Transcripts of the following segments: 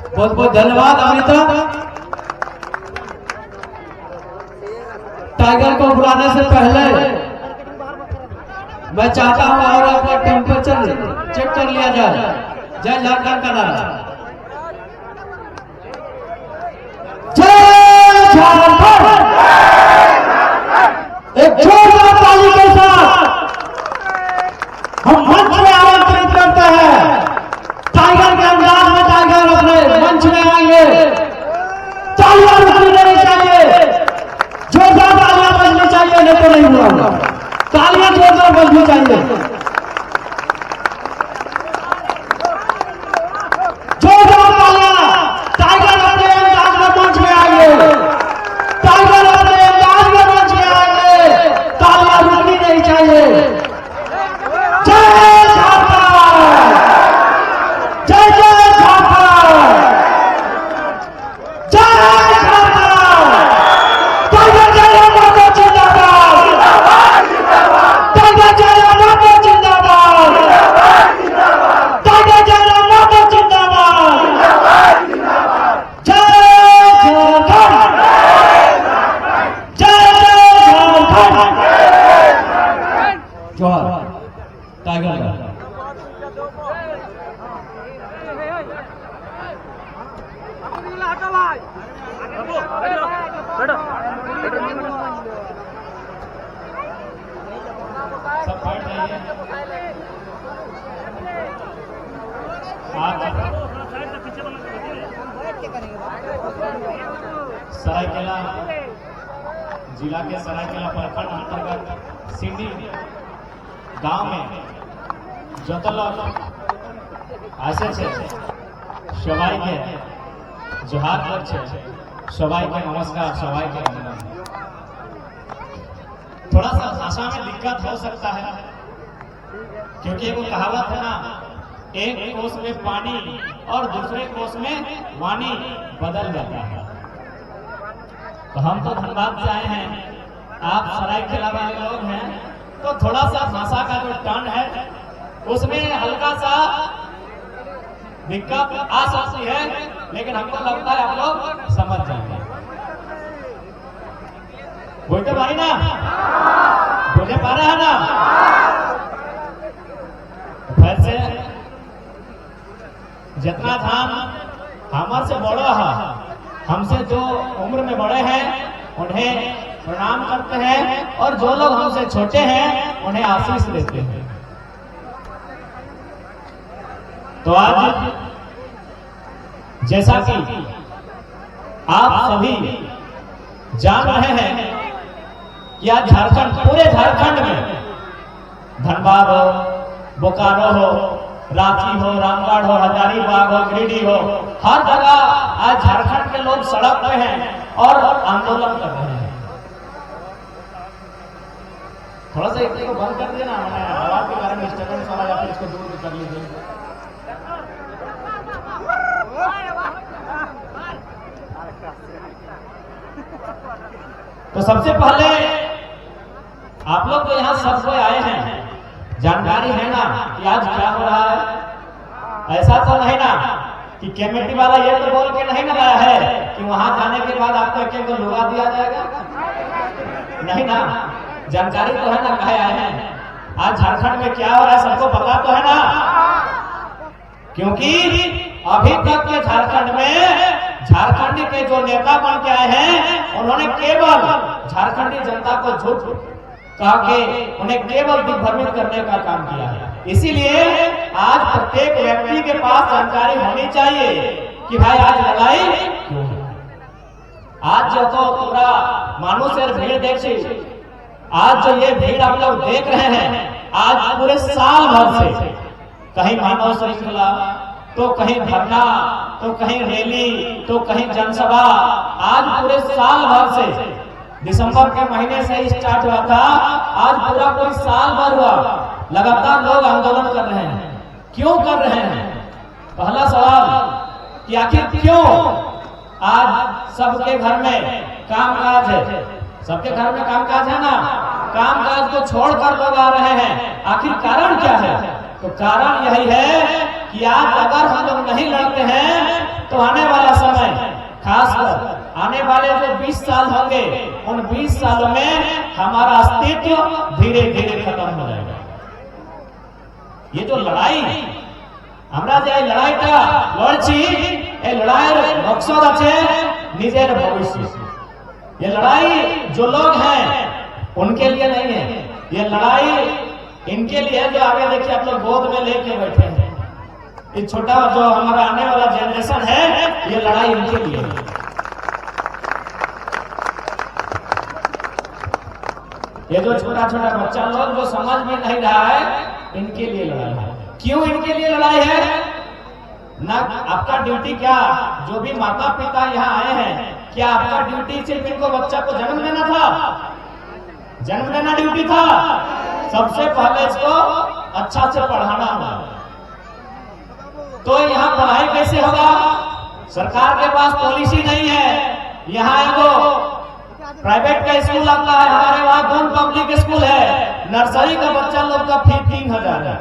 बहुत बहुत धन्यवाद अमृता। टाइगर को बुलाने से पहले मैं चाहता हूं और आपका टेम्परेचर चेक कर लिया जाए। जय झारखंड का नारा। जय झारखंड। एक जोरदार ताली के साथ हम मंच में आमंत्रित करते हैं। टाइगर के अंदाज में टाइगर अपने मंच में आएंगे। तालियां रुकनी नहीं चाहिए, जोरदार तालियां बजनी चाहिए, नहीं तो नहीं हुआ। तालियां जोरदार बजनी चाहिए। जोरदार तालियां। टाइगर अपने अंदाज में मंच में आएंगे। टाइगर अपने अंदाज में मंच में आएंगे। तालियां रुकनी नहीं चाहिए। जय झारखंड। जय जय झारखंड। जय झारखंड। टाइगर जय जिंदाबाद। टाइगर जय जिंदाबाद। टाइगर जय जिंदाबाद। जय झारखंड। जय झारखंड। जोहार टाइगर का। सब बैठ जाइए। सरायकेला जिला के सरायकेला प्रखंड अंतर्गत सिंडी गांव में जतल आसे सबाई के जोहार लक्ष्य सबाई के नमस्कार, सबाई के वंदन। थोड़ा सा भाषा में दिक्कत हो सकता है क्योंकि वो कहावत है ना, एक कोस में पानी और दूसरे कोस में वाणी बदल जाता है। तो हम तो धनबाद से आए हैं, आप सरायकेला वाले लोग हैं, तो थोड़ा सा भाषा का जो टर्न है उसमें हल्का सा दिक्कत आ सकती है, लेकिन हमको लगता है आप लोग समझ जाएंगे। बोलते भाई ना, बोले पा रहे हैं ना। फिर से जितना धाम हमारे से बड़ो है, हमसे जो उम्र में बड़े हैं उन्हें प्रणाम करते हैं, और जो लोग हमसे छोटे हैं उन्हें आशीष देते हैं। तो आज जैसा कि आप सभी जान रहे हैं कि आज झारखंड, पूरे झारखंड में धनबाद हो, बोकारो हो, रांची हो, रामगढ़ हो, हजारीबाग हो, गिरिडीह हो, हर जगह आज झारखंड के लोग सड़क पे हैं और आंदोलन कर रहे हैं। थोड़ा सा इसको बंद कर देना, आवाज के कारण डिस्टर्बेंस हो रहा है, इसको दूर कर लीजिए। तो सबसे पहले आप लोग तो यहाँ सब कोई आए हैं, जानकारी है ना कि आज क्या हो रहा है। ऐसा तो नहीं ना कि कमेटी वाला ये तो बोल के नहीं लगाया है कि वहां जाने के बाद आपको एक एक लुगा दिया जाएगा, नहीं ना। जानकारी तो है ना कहे आए हैं। आज झारखंड में क्या हो रहा है सबको पता तो है ना, क्योंकि अभी तक के झारखंड में झारखंडी के जो नेता बन के आए हैं उन्होंने केवल झारखंडी जनता को झूठ कहा के उन्हें केवल दिग्भ्रमित करने का काम किया है। इसीलिए आज प्रत्येक व्यक्ति के पास जानकारी होनी चाहिए कि भाई आज लड़ाई क्यों है। आज जो तो पूरा मानुष भीड़ देखिए, आज जो ये भीड़ आप लोग देख रहे हैं, आज पूरे साल भर से कहीं मानव श्रृंखला, तो कहीं धरना, तो कहीं रैली, तो कहीं जनसभा, आज पूरे साल भर से दिसंबर के महीने से स्टार्ट हुआ था, आज पूरा कोई साल भर हुआ, लगातार लोग आंदोलन कर रहे हैं। क्यों कर रहे हैं? पहला सवाल कि आखिर क्यों आज सबके घर में कामकाज है, सबके घर में कामकाज है ना, कामकाज को छोड़कर लोग आ रहे हैं। आखिर कारण क्या है? तो कारण यही है कि आज अगर हम लोग नहीं लड़ते हैं तो आने वाला समय, खासकर आने वाले जो 20 साल होंगे, उन 20 सालों में हमारा अस्तित्व धीरे धीरे खत्म हो जाएगा। ये जो लड़ाई हमरा जो लड़ाईटा लड़ছি, এই লড়াইয়ের মকসদ আছে নিজের भविष्य। ये लड़ाई जो लोग हैं उनके लिए नहीं है, ये लड़ाई इनके लिए है जो आगे देखिए आप लोग गोद में लेके बैठे हैं। ये छोटा जो हमारा आने वाला जनरेशन है, ये लड़ाई इनके लिए है। ये जो छोटा छोटा बच्चा लोग जो समझ में नहीं रहा है, इनके लिए लड़ाई है। क्यों इनके लिए लड़ाई है? ना आपका ड्यूटी क्या, जो भी माता पिता यहाँ आए हैं, क्या आपका ड्यूटी सिर्फ इनको बच्चा को जन्म देना था? जन्म देना ड्यूटी था? सबसे पहले इसको अच्छा से पढ़ाना होगा। तो यहाँ पढ़ाई कैसे होगा? सरकार के पास पॉलिसी नहीं है। यहाँ एगो प्राइवेट का स्कूल आता है, हमारे वहां 2 पब्लिक स्कूल है। नर्सरी का बच्चा लोग का फी 3000 है।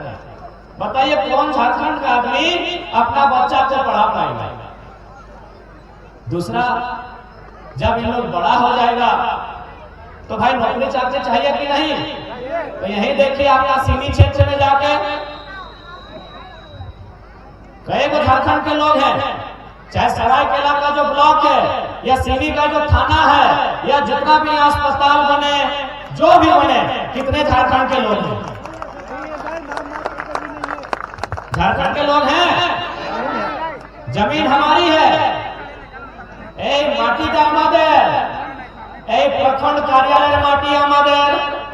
बताइए कौन झारखंड का आदमी अपना बच्चा को पढ़ा पाएगा? दूसरा, जब ये लोग बड़ा हो जाएगा तो भाई नौकरी चाकरी चाहिए कि नहीं? तो यही देखिए आपका सीमी क्षेत्र में जाके कई गो झारखंड के लोग हैं, चाहे सरायकेला का जो ब्लॉक है या सीमी का जो थाना है या जितना भी अस्पताल बने, जो भी बने, कितने झारखंड के लोग हैं? झारखंड के लोग हैं। जमीन हमारी है, एक माटी का हमारे, एक प्रखंड कार्यालय माटी हमारे,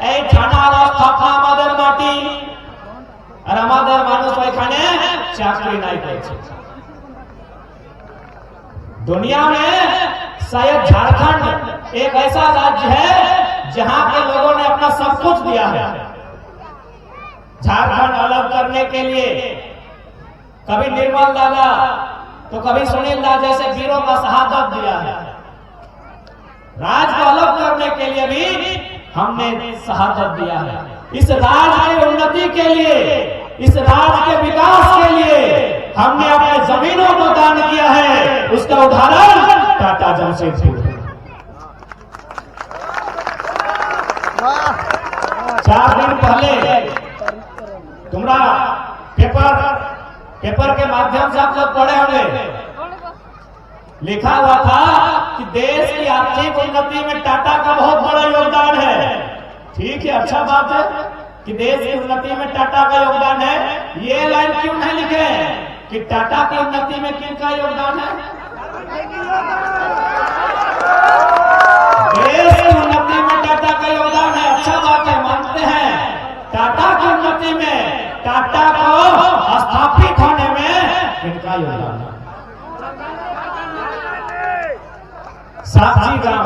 एक थाना स्थापना हमारे माटी, और हमारे मानुष एखाने चाकरी नहीं करছে। दुनिया में शायद झारखंड एक ऐसा राज्य है जहां के लोगों ने अपना सब कुछ दिया है। झारखंड अलग करने के लिए कभी निर्मल दादा तो कभी सुनील दादा जैसे वीरों का शहादत दिया है। राज्य को अलग करने के लिए भी हमने शहादत दिया है। इस राज्य की उन्नति के लिए, इस राज्य के विकास के लिए हमने अपने जमीनों को दान किया है। उसका उदाहरण टाटा जमशेदपुर है। 4 दिन पहले तुम्हारा पेपर के माध्यम से आप लोग पढ़े होंगे, लिखा हुआ था कि देश की आर्थिक उन्नति में टाटा का बहुत बड़ा योगदान है। ठीक है, अच्छा बात है कि देश की उन्नति में टाटा का योगदान है। ये लाइन क्यों नहीं लिखे कि टाटा की उन्नति में किनका योगदान है? देश की उन्नति में टाटा का योगदान है। अच्छा बात है, मानते हैं। टाटा की उन्नति में, टाटा को स्थापित होने में किनका योगदान है? साक्षी गांव,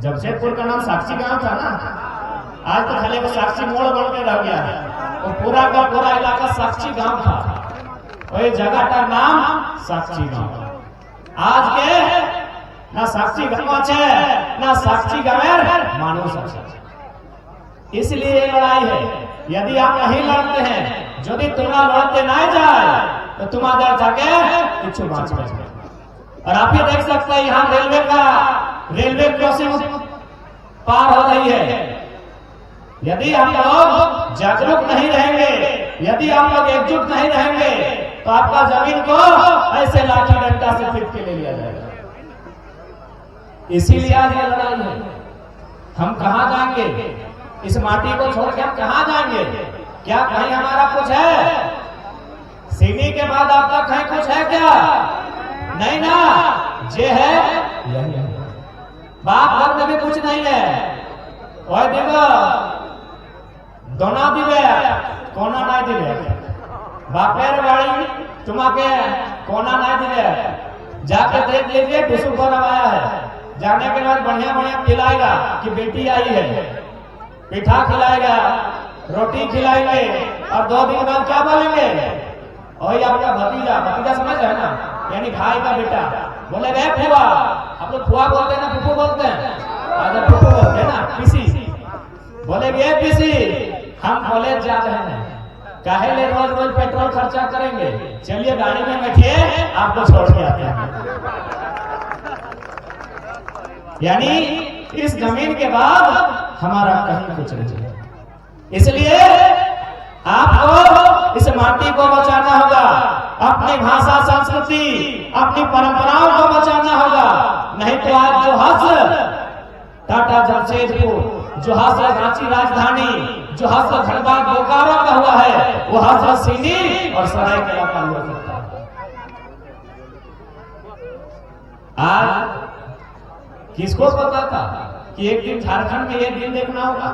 जमशेदपुर का नाम साक्षी गांव था ना, आज तो खाली वो साक्षी मोड़ बन के रह गया है। वो पूरा का पूरा इलाका साक्षी गांव था, वही जगह का नाम साक्षी गांव। आज के ना साक्षी गांव है ना साक्षी गांव मानुष है। इसलिए लड़ाई है। यदि आप नहीं लड़ते हैं, यदि तुम्हारा लड़ते नहीं जाए तो तुम्हारा जाके कुछ बात नहीं। और आप ही देख सकते हैं यहाँ रेलवे क्रॉसिंग पार हो रही है। यदि हम लोग जागरूक नहीं रहेंगे, यदि हम लोग एकजुट नहीं रहेंगे, तो आपका जमीन को ऐसे लाठी डंडा से पीट के ले लिया जाएगा। इसीलिए आज ये लड़ाई है। हम कहाँ जाएंगे? इस माटी को छोड़ के हम कहाँ जाएंगे? क्या कहीं हमारा कुछ है? सीमी के बाद आपका कहीं कुछ है क्या? नहीं ना, जे है यही है। बाप घर में भी कुछ नहीं है। वही देखो दोना दिवे कोना नहीं दिवे, बापेर बाड़ी तुम्हारे कोना नहीं दिवे। जाके देख लीजिए टुसु पर आया है। जाने के बाद बढ़िया बढ़िया खिलाएगा कि बेटी आई है, पिठा खिलाएगा, रोटी खिलाएंगे, और 2 दिन बाद क्या बोलेंगे? वही आपका भतीजा समझ रहे ना, यानी भाई का बेटा बोले गए फुआ। आप लोग फुआ बोलते हैं ना फुफू बोलते हैं? अगर फुफू बोलते हैं ना, पीसी बोले गए पीसी। हम कॉलेज जा रहे हैं, काहे ले रोज रोज पेट्रोल खर्चा करेंगे, चलिए गाड़ी में बैठिए, आपको छोड़ के आते हैं। यानी इस जमीन के बाद हमारा कहीं कुछ नहीं है। इसलिए आपको इस माटी को बचाना होगा, अपनी भाषा संस्कृति अपनी परंपराओं को बचाना होगा। नहीं तो आज जो हस्र टाटा जमशेदपुर, जो हस्र रांची राजधानी, जो हस्र धनबाद बोकारो का हुआ है, वो हस्र सीधी और सरायकेला का हुआ करता है। आज किसको पता था कि एक दिन झारखंड में एक दिन देखना होगा?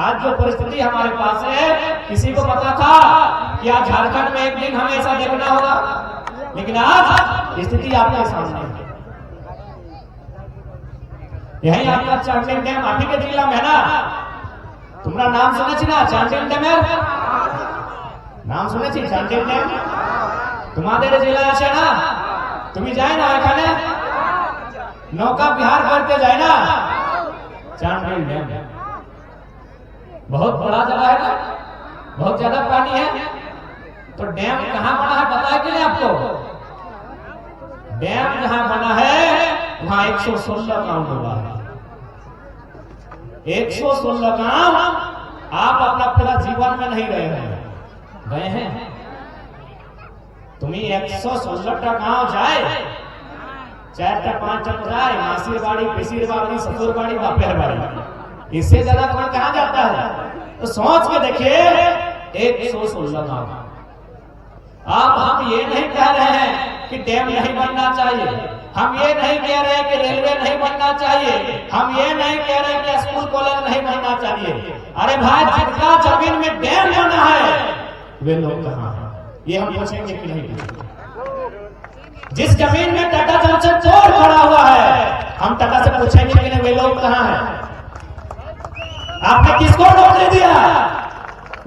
आज जो परिस्थिति हमारे पास है, किसी को पता था कि आज झारखंड में एक दिन हमें ऐसा देखना होगा? लेकिन आज स्थिति आपके सामने है। यही आपका चांडिल डैम आप ही के जिला में है ना? तुम्हारा नाम सुने छी ना चांडिल डैम? नाम শুনে छी চান্ডিল ড্যাম? তোমাদের জেলায় আছে না? তুমি যায় না এখানে नौका विहार करके जाए ना? चांडिल डैम बहुत बड़ा जगह है ना, बहुत ज्यादा पानी है। तो डैम कहां बना है पता है कि नहीं आपको? डैम जहां बना है वहां 116 गांव डूबा है। 116 गांव आप अपना पूरा जीवन में नहीं रहे हैं, गए हैं? तुम्हें 116 गांव जाए, 4टा 5टा जाए, मासीर बाड़ी, पिसीर बाड़ी, ससुर बाड़ी, बापेर बाड़ी, इससे ज्यादा कौन कहां जाता है? तो सोच के देखिए 116 गांव। अब हम ये नहीं कह रहे हैं कि डैम नहीं बनना चाहिए, हम ये नहीं कह रहे कि रेलवे नहीं बनना चाहिए, हम ये नहीं कह रहे कि स्कूल कॉलेज नहीं बनना चाहिए। अरे भाई, जिनका जमीन में डैम बना है वे लोग कहां हैं? ये हम पूछेंगे कि नहीं पूछेंगे? जिस जमीन में टाटा जमशेदपुर खड़ा हुआ है, हम टाटा से पूछेंगे कि नहीं वे लोग कहां हैं? आपने किसको नौकरी दिया?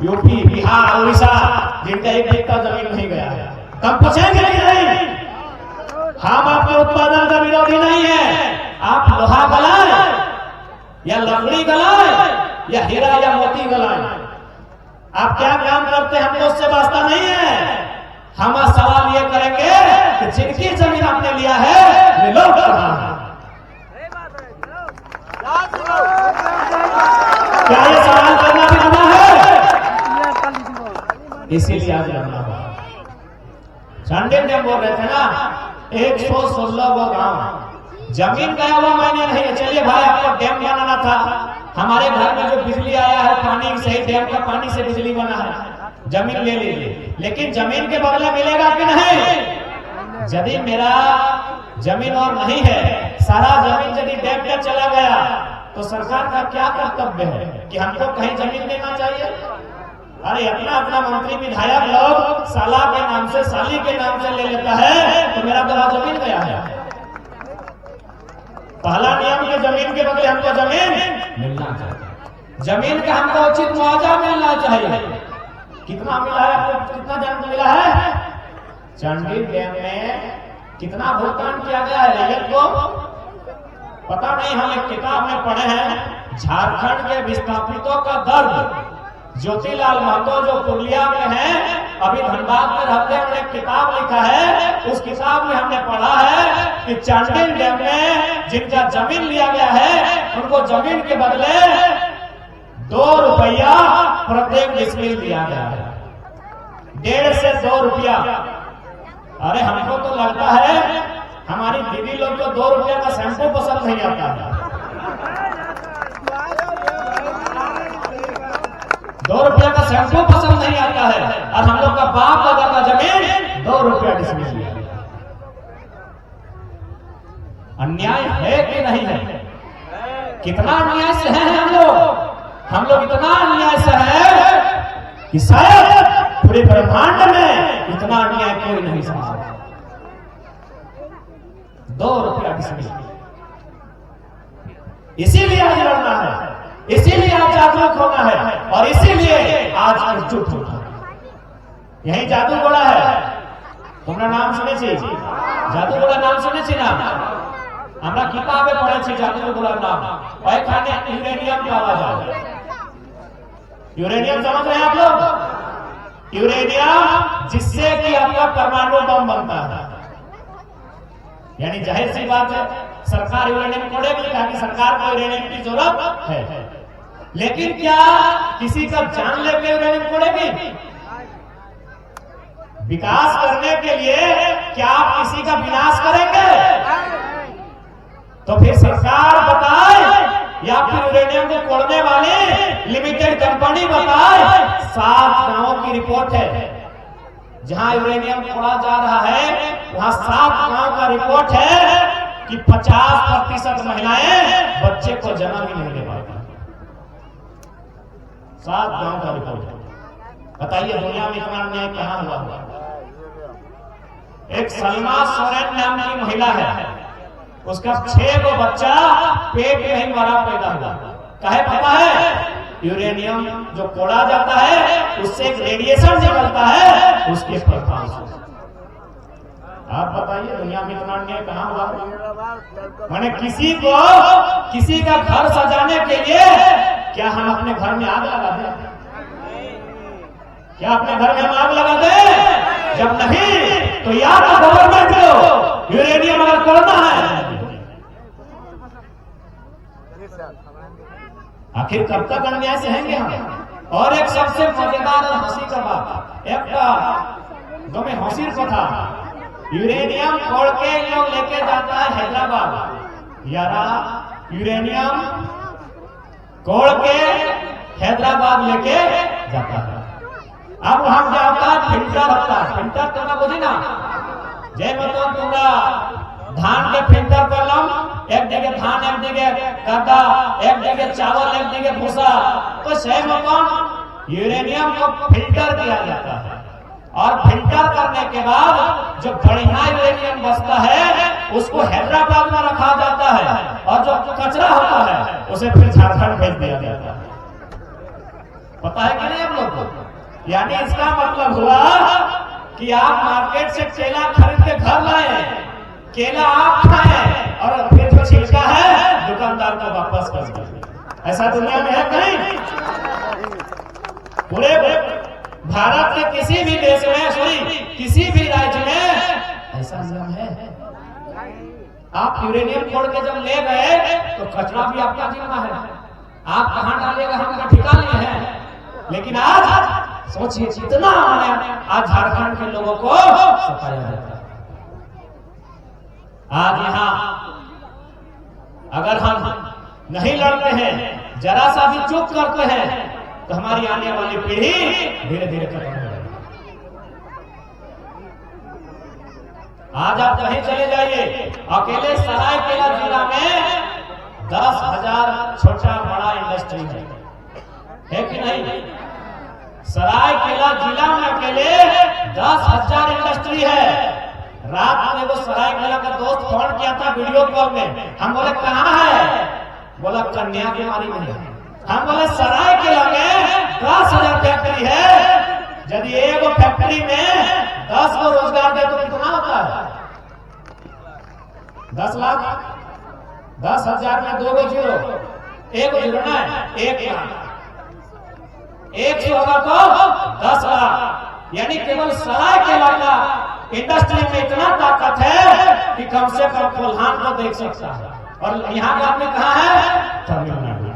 यूपी, बिहार, उड़ीसा, जिनका एक एकड़ जमीन नहीं गया है। तब पूछेंगे कि नहीं? हम आपके उत्पादन का विरोधी नहीं है। आप लोहा गलाए या लकड़ी गलाए या हीरा या मोती गलाए, आप क्या काम करते हैं हमको उससे वास्ता नहीं है। हम सवाल ये करेंगे कि जिनकी जमीन आपने लिया है वे लोग कहां हैं? क्या ये सवाल करना भी गुनाह है? इसीलिए आज लड़ना हुआ। चांडिल डैम बोल रहे थे ना, 116 वो गांव जमीन गया हुआ मैंने नहीं है। चलिए भाई, आपको डैम बनाना था, हमारे घर में जो बिजली आया है पानी से, डैम का पानी से बिजली बना है, जमीन ले लीजिए, लेकिन जमीन के बदले मिलेगा कि नहीं? यदि मेरा जमीन और नहीं है, सारा जमीन यदि डैम पे चला गया तो सरकार का क्या कर्तव्य है कि हमको कहीं जमीन देना चाहिए? अरे अपना अपना मंत्री विधायक लोग साला के नाम से, साली के नाम से ले लेता है, तो मेरा बड़ा जमीन गया है। पहला नियम के जमीन के बदले हमको जमीन मिलना चाहिए, जमीन का हमको उचित मुआवजा मिलना चाहिए। कितना मिला है आपको? कितना जमीन मिला है? चांडिल डैम में कितना भुगतान किया गया है रैयत को पता नहीं। हम एक किताब में पढ़े हैं, झारखंड के विस्थापितों का दर्द। ज्योतिलाल महतो जो पुरुलिया में है, अभी धनबाद में रहते हैं, उन्होंने किताब लिखा है। उस किताब में हमने पढ़ा है कि चांडिल डैम में जिनका जमीन लिया गया है, उनको जमीन के बदले 2 रुपया प्रत्येक डिसमिल दिया गया है। 1.5 से 2 रुपया। अरे हमको तो लगता है हमारी दीदी लोग तो 2 रुपया का शैम्पू पसंद नहीं आता है। 2 रुपया का शैम्पू पसंद नहीं आता है, और हम लोग का बाप दादा का जमीन 2 रुपया डिसमिल लिया। अन्याय है कि नहीं है? कितना अन्याय से है हम लोग इतना अन्याय से है कि शायद पूरे ब्रह्मांड में इतना अन्याय कोई नहीं समझ। 2 रुपया डिसमिल। इसीलिए आज लड़ना है, इसीलिए आज जागरूक होना है, और इसीलिए आज एकजुट होना है। यही जादू गोड़ा है। तुम्हारा नाम सुने छी? जादू गोड़ा नाम सुने छी ना? हमरा किताबे पढ़े छी जादू गोड़ा नाम। वही खाने यूरेनियम पावा जाए। यूरेनियम समझ रहे हैं आप लोग? यूरेनियम जिससे कि आपका परमाणु बम बनता है। यानी जाहिर सी बात है सरकार यूरेनियम खोलेगी ताकि सरकार को यूरेनियम की जरूरत है, लेकिन क्या किसी का जान लेके यूरेनियम खोलेगी? विकास करने के लिए क्या आप किसी का विनाश करेंगे? तो फिर सरकार बताए या फिर यूरेनियम को खोलने वाली लिमिटेड कंपनी बताए। 7 गांवों की रिपोर्ट है जहां यूरेनियम खोला जा रहा है, वहां 7 गांव का रिपोर्ट है कि 50% महिलाएं बच्चे को जन्म ही नहीं दे पाती। 7 गांव का रिपोर्ट है। बताइए दुनिया में इतना अन्याय कहां हुआ? एक सलमा सोरेन नाम की महिला है, उसका 6 गो बच्चा पेट में ही मरा पैदा हुआ। काहे पता है? यूरेनियम जो खोला जाता है उससे एक रेडिएशन निकलता है उसके प्रभाव से। आप बताइए दुनिया में इतना अन्याय कहां हुआ? माने किसी का घर सजाने के लिए क्या हम अपने घर में आग लगा दें? क्या अपने घर में हम आग लगा दें? जब नहीं तो या तो गवर्नमेंट को यूरेनियम अगर खोलना है, आखिर कब तक अन्याय सहेंगे हम? और एक सबसे मजेदार और हंसी का बात, एक जो में हंसी को था, यूरेनियम खोल के लोग लेके जाता है हैदराबाद। यारा यूरेनियम खोल के हैदराबाद लेके जाता है। अब वहां जाता है फिल्टर होता है। फिल्टर करना बुझी ना, जय मतलब पूरा धान के फिल्टर कर लो, एक जगह धान, एक जगह काटा, एक जगह चावल, एक जगह भूसा, तो सही मतलब यूरेनियम को फिल्टर किया जाता है। और फिल्टर करने के बाद जो बढ़िया यूरेनियम बचता है उसको हैदराबाद में रखा जाता है, और जो कचरा होता है उसे फिर झारखंड भेज दिया जाता है। पता है कि नहीं आप लोग को? यानी इसका मतलब हुआ कि आप मार्केट से केला खरीद के घर लाए, केला आप खाएं और फिर जो छिलका है दुकानदार को वापस कर दें। ऐसा दुनिया में है कहीं? पूरे भारत के किसी भी देश में, सॉरी किसी भी राज्य में ऐसा नियम है? आप यूरेनियम खोल के जब ले गए तो कचरा भी आपका जिम्मा है, आप कहां डालेगा हम ठिकाने हैं। लेकिन आज सोचिए कितना आज झारखंड के लोगों को सताया जाता है। आज यहां अगर हम नहीं लड़ते हैं, जरा सा भी चुप करते हैं, तो हमारी आने वाली पीढ़ी धीरे धीरे खत्म हो जाएगी। आज आप कहीं चले जाइए, अकेले सरायकेला जिला में 10,000 छोटा बड़ा इंडस्ट्री है कि नहीं? सरायकेला जिला में अकेले 10,000 इंडस्ट्री है। रात में वो सरायकेला का दोस्त फोन किया था वीडियो कॉल में, हम बोले कहाँ है? बोला कन्याकुमारी में है। हम बोले सरायकेला में 10,000 फैक्ट्री है, यदि एक फैक्ट्री में 10 को रोजगार दे तो कितना होता है? 10 लाख। 10,000 में 2 को जीरो, 1 जीरो ना, 1 लाख। 1 से होगा तो 10 लाख। यानी केवल सरायकेला का इंडस्ट्री में इतना ताकत है कि कम से कम कोल्हान को देख सकता है। और यहाँ का आपने कहा है तमिलनाडु।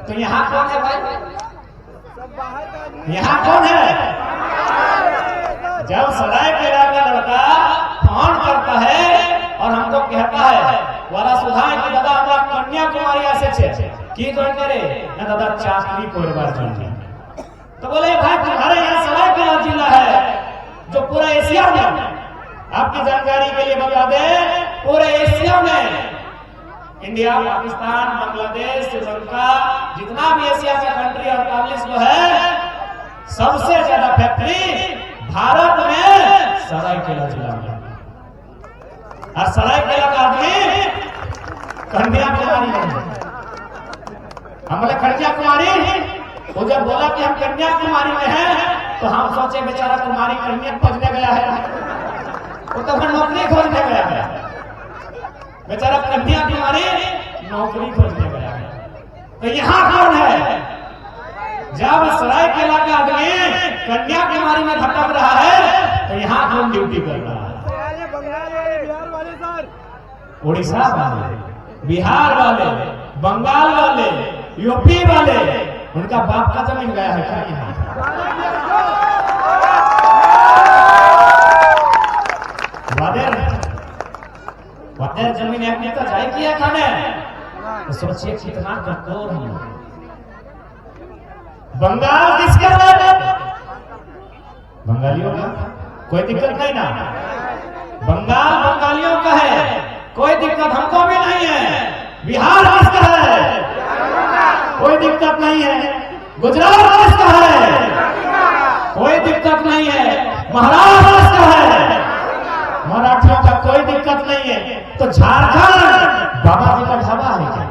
तो यहाँ कौन है भाई? यहाँ कौन है? जब सरायकेला का लड़का फोन करता है और हमको कहता है वाला सुधार की दादा हमारा कन्याकुमारी ऐसे की जोड़ करे ना दादा चाकरी कोरबार जोड़, तो बोले भाई तुम्हारे यहाँ सरायकेला जिला है जो पूरा एशिया में, आपकी जानकारी के लिए बता दें, पूरे एशिया में इंडिया, पाकिस्तान, बांग्लादेश, श्रीलंका, जितना भी एशिया का कंट्री 48 को है, सबसे ज्यादा फैक्ट्री भारत में सरायकेला जिला में। और सरायकेला का आदमी कन्याकुमारी में। हम बोले कन्याकुमारी, वो जब बोला कि हम कन्याकुमारी में हैं, तो हम सोचे बेचारा कुमारी कन्या खोजने गया है, वो तो नौकरी खोजने गया है। बेचारा कन्याकुमारी नौकरी खोजने गया है। तो यहाँ कौन है? जब सरायकेला का आदमी कन्याकुमारी में भटक रहा है तो यहाँ कौन ड्यूटी कर रहा है? उड़ीसा वाले, बिहार वाले, बंगाल वाले, यूपी वाले, उनका बाप का जमीन गया है क्या यहाँ? वादेर जमीन एक नेता जाए किया खाने तो सोचिए कितना कठोर है। बंगाल किसका है? बंगालियों का, कोई दिक्कत नहीं ना। बंगाल बंगालियों का है, कोई दिक्कत हमको भी नहीं है। बिहार किसका है? कोई दिक्कत नहीं है। गुजरात किसका है? कोई दिक्कत नहीं है। महाराष्ट्र किसका है? मराठियों का कोई दिक्कत नहीं है। तो झारखंड बाबा जी का ढाबा है क्या?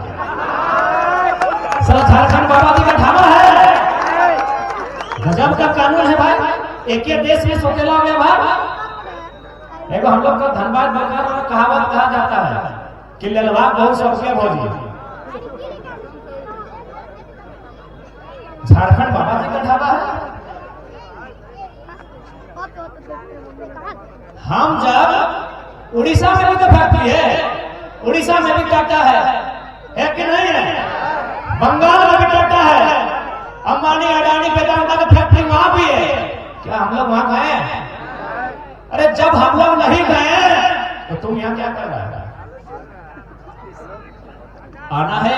सर झारखंड बाबा जी का ढाबा है। गजब का कानून है भाई। एक ही देश में सोतेला व्यवहार। देखो हम लोग का धनबाद बंगाल में कहावत कहा जाता है कि ललवा बहुत सबसे भोजी। झारखंड बाबा जी का ढाबा है। हम जब उड़ीसा में भी तो फैक्ट्री है, उड़ीसा में भी टाटा है कि नहीं है? बंगाल में भी टाटा है। अंबानी अडानी वेदांता की फैक्ट्री वहां भी है। क्या हम लोग वहां गए? अरे जब हम लोग नहीं गए तो तुम यहाँ क्या कर रहा है? आना है,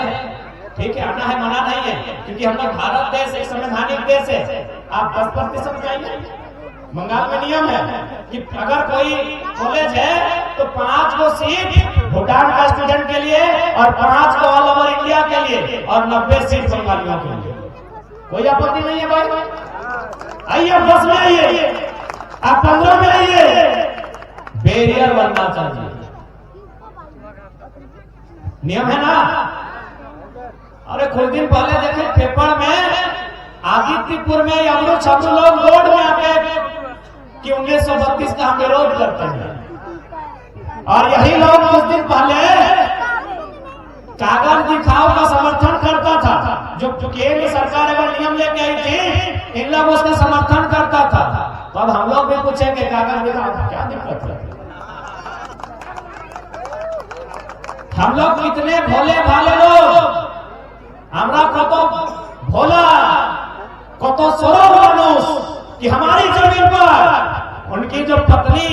ठीक है, आना है, मना नहीं है, क्योंकि हम लोग भारत देश एक संवैधानिक देश है। आप 10% जाएंगे। बंगाल में नियम है कि अगर कोई कॉलेज है तो 5 को सीट भूटान का स्टूडेंट के लिए और 5 को ऑल ओवर इंडिया के लिए और 90 सीट बंगालियों के लिए। कोई आपत्ति नहीं है भाई। आइए आप 10 में आइए, आप 15 में आइए। बैरियर बनना चाहिए, नियम है ना। अरे कुछ दिन पहले देखे पेपर में आदित्यपुर में अमरू छमरू लोग रोड में आके कि 1932 का हम विरोध करते हैं, और यही लोग कुछ दिन पहले कागज दिखाओ का समर्थन करता था। जो केंद्र सरकार अगर नियम लेके आई थी, इन लोग उसका समर्थन करता था। तो अब हम लोग भी पूछेंगे कागज दिखाओ, क्या दिक्कत है? हम लोग इतने भोले भाले लोग, हमरा कतो भोला कतो सरल मानुष कि हमारी जमीन पर उनकी जो पत्नी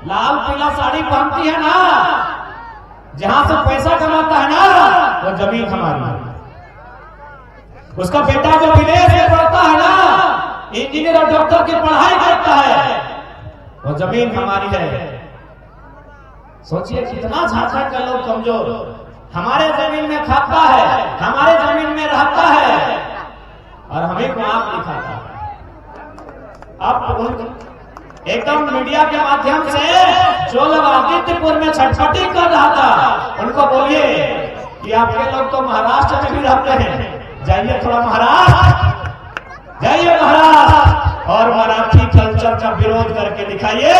लाल पीला साड़ी पहनती है ना, जहां से पैसा कमाता है ना, वो जमीन हमारी है। उसका बेटा जो विदेश में पढ़ता है ना, इंजीनियर और डॉक्टर की पढ़ाई करता है, वो जमीन हमारी है। सोचिए कितना झारखंड का लोग कमजोर हमारे जमीन में खाता है, हमारे जमीन में रहता है, और हमें को आप दिखाता है। अब एकदम मीडिया के माध्यम से जो लोग आदित्यपुर में छटपटी कर रहा था, उनको बोलिए कि आपके लोग तो महाराष्ट्र में भी रहते हैं, जाइए थोड़ा महाराष्ट्र, जाइए महाराष्ट्र और मराठी कल्चर का विरोध करके दिखाइए,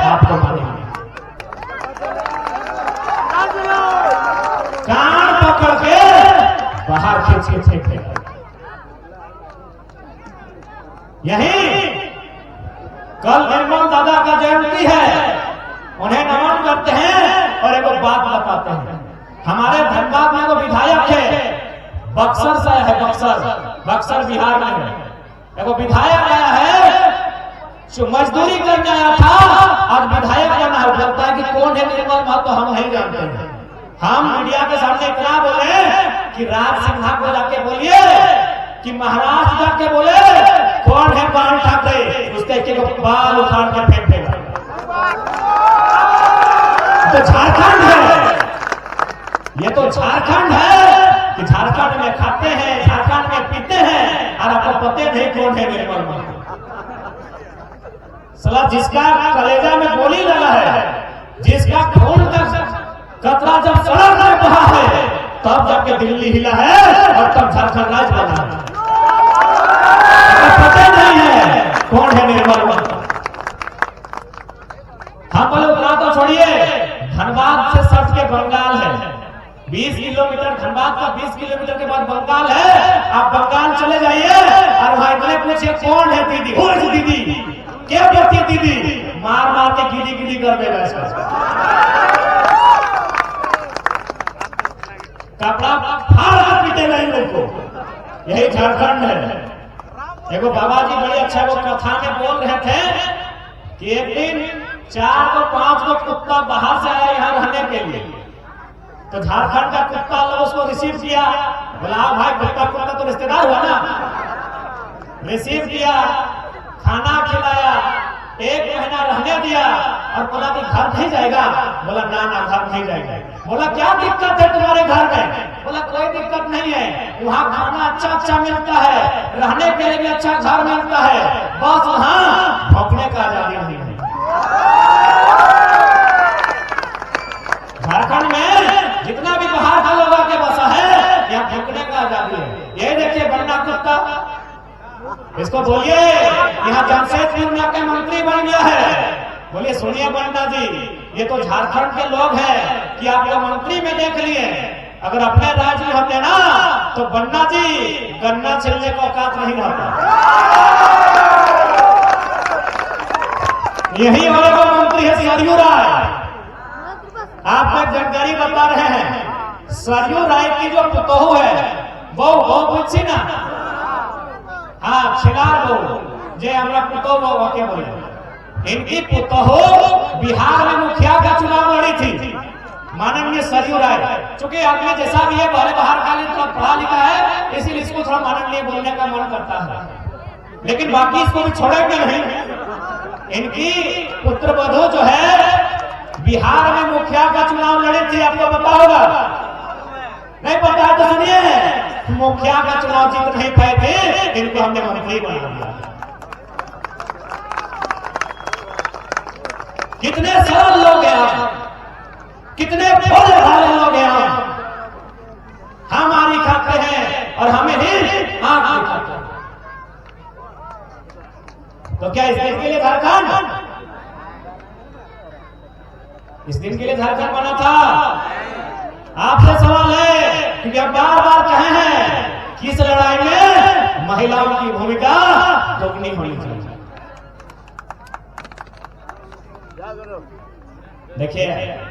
आपको मानेंगे। कान पकड़ के बाहर खींच के फेंकेगा। यही कल निर्मल दादा का जयंती है, उन्हें नमन करते हैं और एक बात बताते हैं। हमारे धनबाद में वो विधायक है, बक्सर से है, बक्सर बिहार में है। एक विधायक आया है, मजदूरी करने आया था, आज विधायक बना है। लगता है कि कौन है निर्मल महतो, हम नहीं जानते हैं। हम मीडिया के सामने इतना बोले कि राज सिन्हा को जाके बोलिए कि महाराष्ट्र जाके बोले कौन है बाल ठाकरे, उसके एक बाल उखाड़ के फेंक देगा। तो झारखंड है, ये तो झारखंड है कि झारखंड में खाते हैं, झारखंड में पीते हैं, और आपको पते नहीं कौन है निर्मल महतो। सला जिसका कलेजा में गोली लगा है, जिसका खून का कतरा जब सड़क में बहा है, तब जाके दिल्ली हिला है और तब झारखंड राज्य बना है। पता नहीं है कौन है निर्मल महतो। हम बोले उतना तो छोड़िए, धनबाद से सट के बंगाल है, 20 किलोमीटर, धनबाद का 20 किलोमीटर के बाद बंगाल है। आप बंगाल चले जाइए और वहां इतने पूछिए कौन है दीदी, हो दीदी क्या करती दीदी, मार मार के गिरी गिरी कर देगा इसका, कपड़ा फाड़ पीटेगा इन लोग को। यही झारखंड है। देखो बाबा जी बड़ी अच्छा वो कथा में बोल रहे थे कि एक दिन 4 को 5 को कुत्ता बाहर से आया यहाँ रहने के लिए, तो झारखंड का कुत्ता लोग उसको रिसीव किया। बोला भाई कुत्ता कुत्ता तो रिश्तेदार हुआ ना, रिसीव किया, खाना खिलाया, 1 महीना रहने दिया और बोला कि घर नहीं जाएगा। बोला ना ना घर नहीं जाएगा। बोला क्या दिक्कत है तुम्हारे घर में? बोला कोई दिक्कत नहीं है, वहाँ खाना अच्छा अच्छा मिलता है, रहने के लिए भी अच्छा घर मिलता है, बस वहाँ भौंकने का आजादी नहीं है। झारखंड में जितना भी बाहर का लोग आके बसा है, यहाँ भौंकने का आजादी है। ये देखिए बन्ना कुत्ता, इसको बोलिए यहाँ जमशेदपुर में आपके मंत्री बन गया है। बोलिए सुनिए बन्ना जी, ये तो झारखंड के लोग हैं कि आपको मंत्री में देख लिए, अगर अपने राज्य में होते ना तो बन्ना जी गन्ना छिलने का औकात नहीं रहता। यही हमारे को मंत्री है सरयू राय। आपको एक जानकारी बता रहे हैं, सरयू राय की जो पुतोहू है वो पूछी ना, हाँ खिलार वो जे हमरा पुतोहू के बोले, इनकी पुतोहू बिहार में मुखिया का चुनाव लड़ी थी, माननीय सरयू राय। चूंकि आदमी जैसा भी है पहले बाहर कालीन तो पढ़ा लिखा है, इसीलिए इसको थोड़ा माननीय बोलने का मन करता है, लेकिन बाकी इसको भी छोड़ेंगे नहीं। इनकी पुत्रवधू जो है बिहार में मुखिया का चुनाव लड़ी थी, आपको पता होगा, नहीं पता है तो सुनिए, मुखिया का चुनाव जीत नहीं पाए थे, इनको हमने मंत्री बना दिया। कितने सरल लोग हैं आप, कितने भोले भाले लोग हैं हम आरी खाते हैं और हमें ही आंख दिखाते हैं। तो क्या इस दिन के लिए झारखंड, इस दिन के लिए झारखंड बना था? आपसे सवाल है, क्योंकि आप बार बार कहे हैं कि इस लड़ाई में महिलाओं की भूमिका दोगुनी होनी चाहिए। देखिए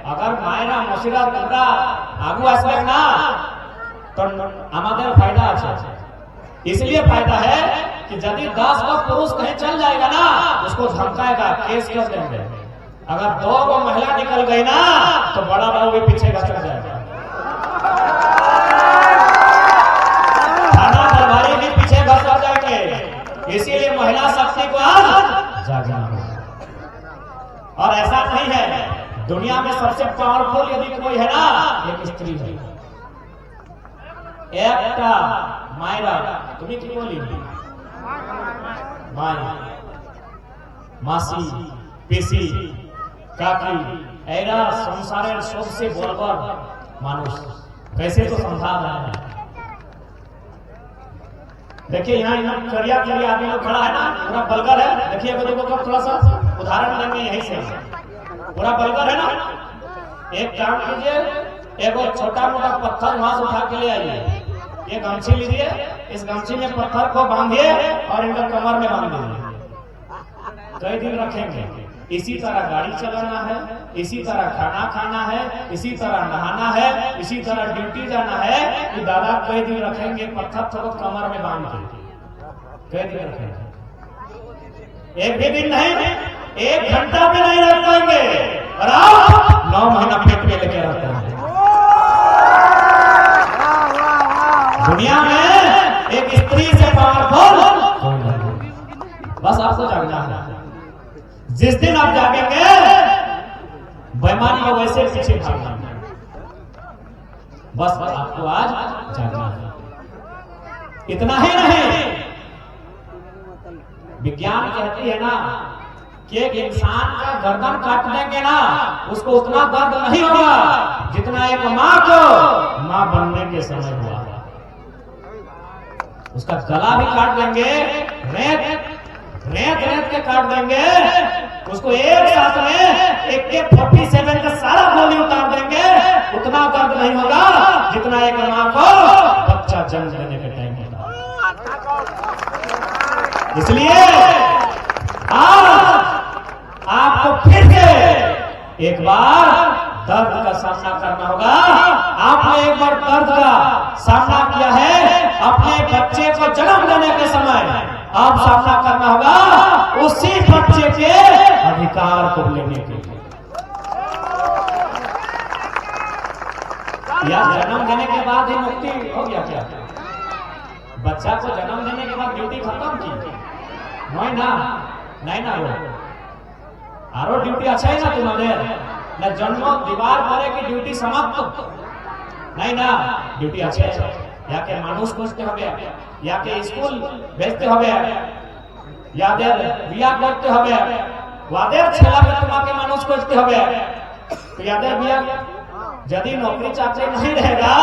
अगर मायना मशीरा তোমরা आगू আসবে ना तो हमारे फायदा আছে, इसलिए फायदा है कि यदि 10 को पुरुष कहीं चल जाएगा ना उसको धमकाएगा, केस कर देंगे। अगर 2 को महिला निकल गई ना तो बड़ा बाबू भी पीछे का चल जाएगा, थाना प्रभारी भी पीछे घसर जाएंगे। इसीलिए महिला शक्ति को आज जागना होगा। और ऐसा नहीं है, दुनिया में सबसे पावरफुल यदि कोई है ना एक स्त्री है, एक मायरा, तुम्हें की बोली माई मासी पिसी काकी, एरा संसारेर सबसे बड़बर मानुष, कैसे तो समझा रहे हैं। देखिए यहाँ करिया करिया आदमी लोग खड़ा है ना, पूरा बलगर है। देखिए अगर देखो थोड़ा सा उदाहरण लेंगे यहीं से, पूरा बलगर है ना। एक काम कीजिए, एक छोटा मोटा पत्थर वहां से उठा के ले आइए, ये गमछी लीजिए, इस गमछी में पत्थर को बांधिए और इनका कमर में बांध दीजिए, कई दिन रखेंगे। इसी तरह गाड़ी चलाना है, इसी तरह खाना खाना है, इसी तरह नहाना है, इसी तरह ड्यूटी जाना है, कि दादा कई दिन रखेंगे पत्थर को कमर में बांध के, कई दिन रखेंगे। एक भी दिन नहीं, 1 घंटा भी नहीं रख पाएंगे और आप 9 महीना पेट में लेके रहते हैं। दुनिया में एक स्त्री से पावरफुल बस आपको जागना है। जिस दिन आप जागेंगे बेईमानी को वैसे पीछे भागना है, बस आपको आज जागना है। इतना ही नहीं, विज्ञान कहती है ना कि एक इंसान का गर्दन काट देंगे ना उसको उतना दर्द नहीं होगा जितना एक माँ को माँ बनने के समय हुआ। उसका गला भी काट देंगे, रेत के काट देंगे, उसको एक साथ में AK-47 का सारा गोली उतार देंगे, उतना दर्द नहीं होगा जन्म देने का टाइम होता है। इसलिए आज आपको फिर से एक बार दर्द का सामना करना होगा। आपने एक बार दर्द का सामना किया है अपने बच्चे को जन्म देने के समय, अब सामना करना होगा उसी बच्चे के अधिकार को लेने के लिए। या जन्म देने के बाद ही मुक्ति हो गया क्या? बच्चा को जन्म देने के बाद ड्यूटी खत्म की नहीं ना, नहीं ना वो आरो ड्यूटी अच्छा है ना तुम्हारे न जन्म दीवार परे की ड्यूटी समाप्त नहीं ना, ड्यूटी अच्छे याके मानुष खोजते হবে, याके स्कूल भेजते হবে, यादेर बिया करते হবে, वादेर ছেলেকে তোমাকে মানুষ করতে হবে। तो यादेर बिया यदि नौकरी चाकरी नहीं रहेगा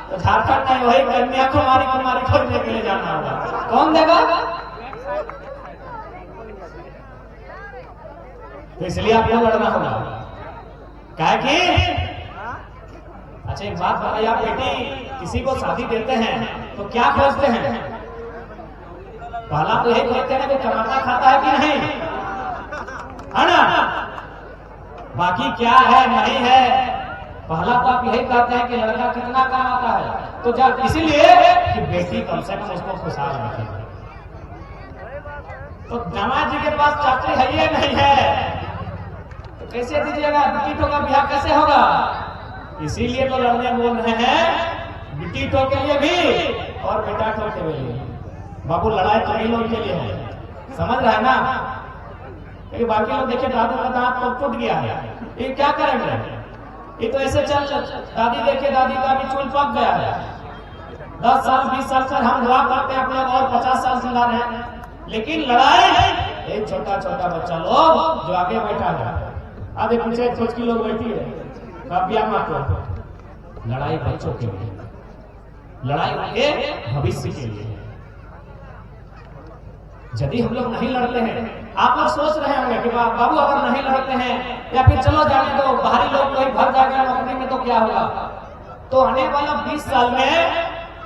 तो झारखंड में वही कन्याकुमारी कुमारी खोजने के लिए जाना होगा। कौन देगा? तो इसलिए आपको लड़ना होगा। क्या कि अच्छा एक बात बताइए, आप बेटी किसी को शादी देते हैं तो क्या खोजते हैं? पहला तो यही खोजते हैं कि कमाता खाता है कि नहीं, है ना? बाकी क्या है नहीं है, पहला तो आप यही कहते हैं कि लड़का कितना कमाता है, तो जब इसीलिए कि बेटी कम से कम उसको खुशहाल रखे। तो जमाई जी के पास चाकरी है ये नहीं है तो कैसे दीजिएगा? बेटीटों का ब्याह कैसे होगा? इसीलिए तो लड़ने बोल रहे हैं बेटीटों के लिए भी और बेटाटों के लिए। बाबू लड़ाई तो लोग के लिए है, समझ रहा है ना? लेकिन बाकी लोग देखिए दादू का दांत तो टूट गया है, ये क्या करेंगे? ये तो ऐसे चल दादी देखिए दादी का भी चूल पक गया है। 10 साल 20 साल से हम दुआ करते हैं अपने और 50 साल से लड़ रहे हैं, लेकिन लड़ाई एक छोटा छोटा बच्चा लोग जो आगे बैठा है, आधे पीछे सोच की लोग बैठी है, लड़ाई बच्चों के लिए, लड़ाई उनके भविष्य के लिए। यदि हम लोग नहीं लड़ते हैं, आप लोग सोच रहे होंगे कि बाबू अगर नहीं लड़ते हैं या फिर चलो जाने दो बाहरी लोग कोई भर जाएगा नौकरी में तो क्या होगा? तो आने वाला 20 साल में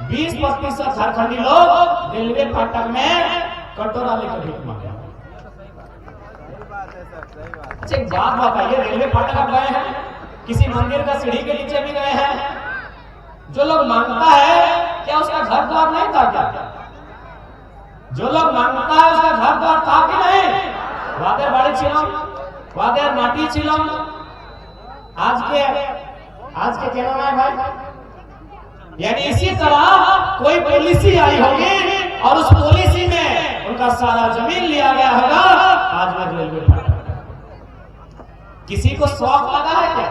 20-25% झारखंडी लोग रेलवे फाटक में कटोरा लेकर भीख मांगे। अच्छा एक बात बताइए, रेलवे फाटक आप गए हैं? किसी मंदिर का सीढ़ी के नीचे भी गए हैं? जो लोग मांगता है क्या उसका घर द्वार नहीं था क्या? जो लोग मांगता है उसका घर द्वार था कि नहीं? वादेर बाड़ी छिलम, वादेर माटी छिलम, आज के क्या नाम है भाई? यानी इसी तरह कोई पॉलिसी आई होगी और उस पॉलिसी में उनका सारा जमीन लिया गया होगा। आज मैं रेलवे फाटक, किसी को शौक लगा है क्या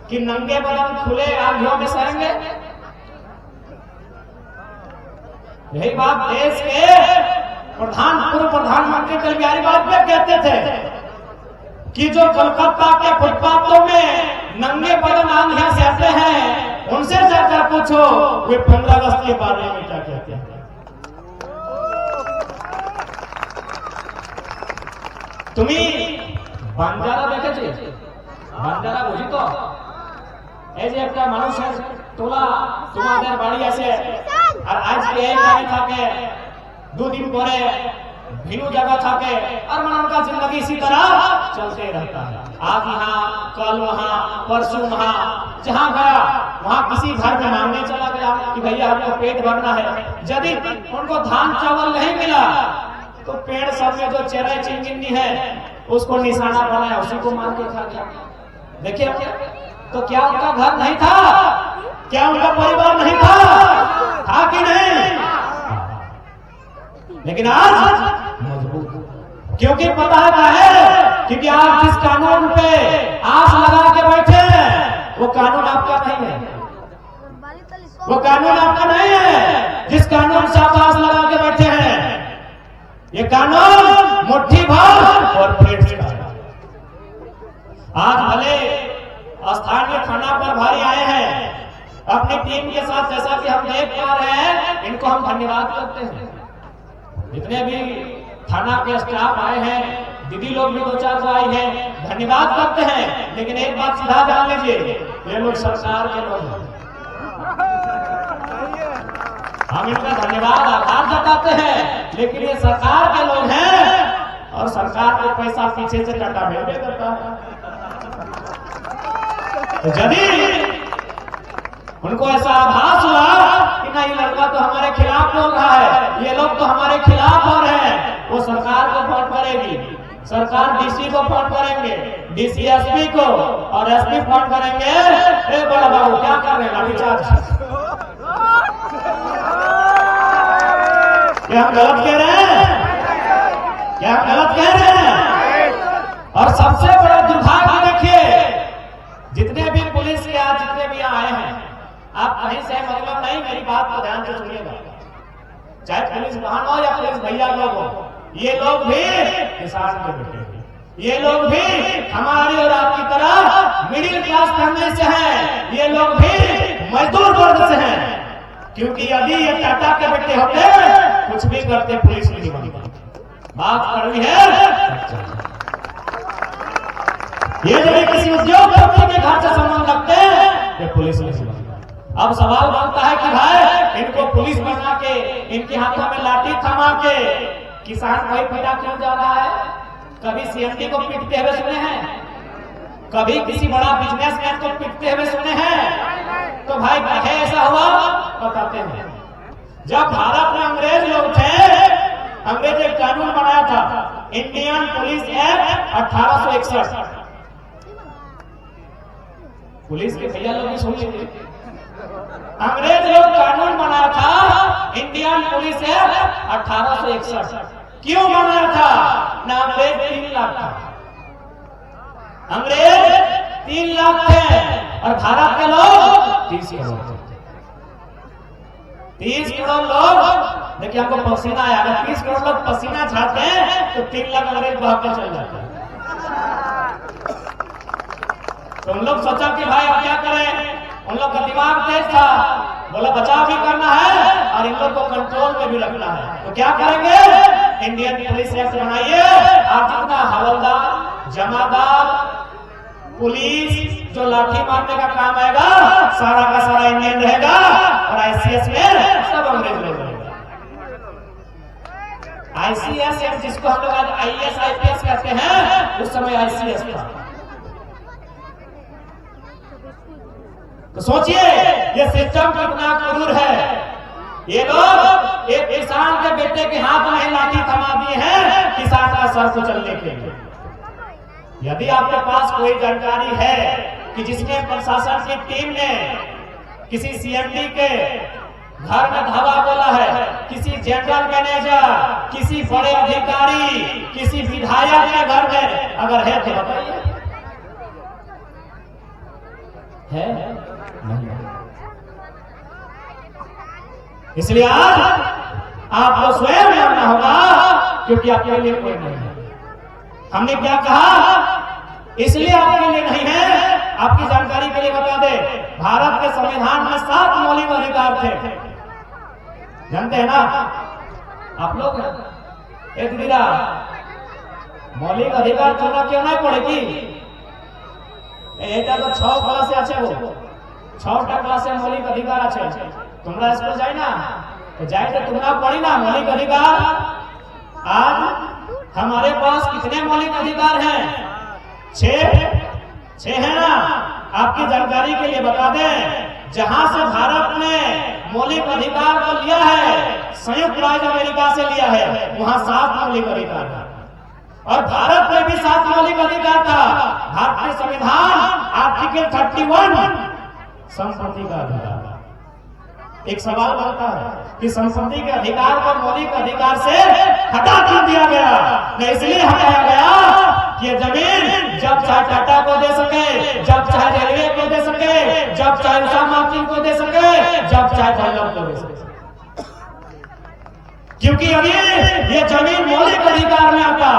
कि नंगे बदन खुले आंधियों में सहेंगे? यही बात देश के पूर्व प्रधानमंत्री अटल बिहारी वाजपेयी कहते थे कि जो कोलकाता के फुटपाथों में नंगे बदन आंधियां सहते हैं उनसे जाकर पूछो वे 15 अगस्त के बारे में क्या कहते हैं। তুমি বাঞ্জারা দেখেছি? বাঞ্জারা বুঝি তো? এই যে একটা মানুষের তোলা তোমাদের বাড়ি আছে আর আজকে এই বাড়ি থাকে, 2 दिन পরে ভিন্ন जगह থাকে और मन उनका जिंदगी इसी तरह चलते रहता है। आज यहाँ कल वहाँ परसों वहाँ, जहाँ गया वहाँ किसी घर में मांगने चला गया कि भैया हमको पेट भरना है। यदि उनको धान चावल नहीं मिला तो पेड़ सब में जो चेहरा चिंगिनी है उसको निशाना बनाया, उसी को मार के खा गया। देखिए तो क्या उनका घर नहीं था? क्या उनका परिवार नहीं था? था कि नहीं? लेकिन आज मजबूत, क्योंकि पता है क्योंकि आप जिस कानून पे आस लगा के बैठे वो कानून आपका नहीं है, वो कानून आपका नहीं है। जिस कानून से आप आस लगा के बैठे हैं ये कानून मुट्ठी भर और पेट का। आज भले स्थानीय थाना पर भारी आए हैं अपनी टीम के साथ, जैसा कि हम देख पा रहे हैं, इनको हम धन्यवाद करते हैं। जितने भी थाना के स्टाफ आए हैं, दीदी लोग भी 2-4 को आई हैं, धन्यवाद करते हैं। लेकिन एक बात सीधा जान लीजिए, ये लोग सरकार के लोग हैं। हम इनका धन्यवाद आभार जताते हैं, लेकिन ये सरकार के लोग हैं और सरकार को पैसा पीछे से टटा भेज देता है। तो यदि उनको ऐसा आभास हुआ कि नहीं लड़का तो हमारे खिलाफ बोल रहा है, ये लोग तो हमारे खिलाफ हो रहे हैं, वो सरकार को फोन करेगी, सरकार डीसी को फोन करेंगे, डीसी एसपी को, और एसपी फोन करेंगे, ए बड़ा बाबू क्या कर रहे हैं, लाठीचार्ज। क्या हम गलत कह रहे हैं? क्या हम गलत कह रहे हैं? और सबसे बड़ा दुर्भाग्य देखिए, जितने भी पुलिस के आज जितने भी आए हैं, आप कहीं से मतलब नहीं, मेरी बात को ध्यान से सुनिएगा, चाहे पुलिस बहन हो या पुलिस भैया लोग हो, ये लोग भी किसान के बेटे हैं, ये लोग भी हमारी और आपकी तरह मिडिल क्लास फैमिली से हैं, ये लोग भी मजदूर वर्ग से हैं। क्योंकि यदि ये टाटा के बेटे होते कुछ भी करते पुलिस नहीं बनती। बात कड़वी है। ये यदि किसी उद्योग के घर से संबंध रखते हैं, ये पुलिस नहीं बनती। अब सवाल बनता है कि भाई इनको पुलिस बना के, इनके हाथों में लाठी थमा के किसान भाई पीड़ा क्यों जा रहा है? कभी सीएमडी को पीटते हुए सुने हैं? कभी किसी बड़ा बिजनेसमैन को पीटते हुए सुने हैं? तो भाई कहे ऐसा हुआ बताते हैं। जब भारत में अंग्रेज लोग थे, अंग्रेज एक कानून बनाया था, इंडियन पुलिस एक्ट 1861। पुलिस के भैया लोग भी सुन लीजिए, अंग्रेज लोग कानून बनाया था इंडियन पुलिस एक्ट 1861। क्यों बनाया था? ना अंग्रेज 3 लाख था, अंग्रेज 3 लाख थे और भारत के लोग 30 करोड़ थे। 30 करोड़ लोग, देखिए हमको पसीना आया, अगर 30 करोड़ लोग पसीना झाड़ते हैं तो 3 लाख अंग्रेज भाग के चल जाते हैं। तो उन लोग सोचा कि भाई अब क्या करें, उन लोग का दिमाग तेज था, बोला बचाव भी करना है और इन लोग को कंट्रोल में भी रखना है। तो क्या करेंगे, इंडियन पुलिस एक्ट बनाइए, आप जितना हवलदार, जमादार, पुलिस जो लाठी मारने का काम आएगा सारा का सारा इंडियन रहेगा और आईसीएस में सब अंग्रेज लोग रहेगा। आईसीएस जिसको हम लोग आज आईएएस आईपीएस कहते हैं, उस समय आईसीएस था। तो सोचिए ये सिस्टम कितना क्रूर है। ये लोग एक किसान के बेटे के हाथ में लाठी थमा दिए हैं किसान का सर कुचलने के लिए। यदि आपके पास कोई जानकारी है कि जिसने प्रशासन की टीम ने किसी सीएमडी के घर में धावा बोला है, किसी जनरल मैनेजर, किसी बड़े अधिकारी, किसी विधायक के घर में अगर है तो बताइए। है नहीं। इसलिए आज आपको स्वयं जानना होगा, क्योंकि आपके लिए कोई नहीं है। हमने क्या कहा, इसलिए आपके लिए नहीं है। आपकी जानकारी के लिए बता दे, भारत के संविधान में 7 मौलिक अधिकार थे, जानते हैं ना आप लोग? एक दिरा मौलिक अधिकार তোমরা क्यों नहीं पढ़ेगी? এটা তো 6 ক্লাসে আছে, वो 6টা ক্লাসে মৌলিক अधिकार আছে। তোমরা স্কুল যাই না, तो जाए तो তোমরা पढ़ी ना मौलिक अधिकार। आज हमारे पास कितने मौलिक अधिकार हैं? 6 है ना। आपकी जानकारी के लिए बता दें, जहां से भारत ने मौलिक अधिकार को लिया है, संयुक्त राज्य अमेरिका से लिया है, वहां 7 मौलिक अधिकार है। और भारत में भी 7 मौलिक अधिकार था। भारतीय संविधान आर्टिकल 31 संपत्ति का अधिकार। एक सवाल बनता है कि संपत्ति के अधिकार को मौलिक अधिकार से हटा क्यों दिया गया? नहीं, इसलिए हटाया गया कि ये जमीन जब चाहे टाटा को दे सके, जब चाहे रेलवे को दे सके, जब चाहे उषा मार्टिन को दे सके, जब चाहे डेवलप को दे सके। क्योंकि यदि ये जमीन मौलिक अधिकार में आता,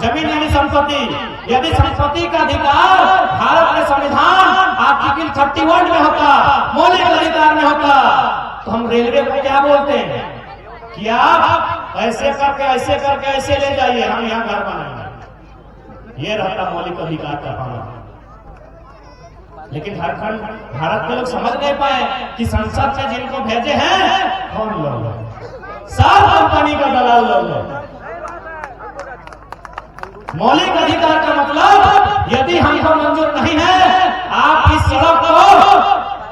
जमीन यानी संपत्ति, यदि संपत्ति का अधिकार भारत के संविधान आर्टिकल 31 में होता, मौलिक अधिकार में होता, तो हम रेलवे को क्या बोलते हैं कि आप ऐसे करके ऐसे ले जाइए, हम यहाँ घर बनाएंगे। ये रहता मौलिक अधिकार का पालन। लेकिन झारखंड भारत के लोग समझ नहीं पाए कि संसद में जिनको भेजे हैं कौन लोग, सब कंपनी का दलाल लोग हैं। मौलिक अधिकार का मतलब यदि हमको मंजूर नहीं है, आप इस सड़क को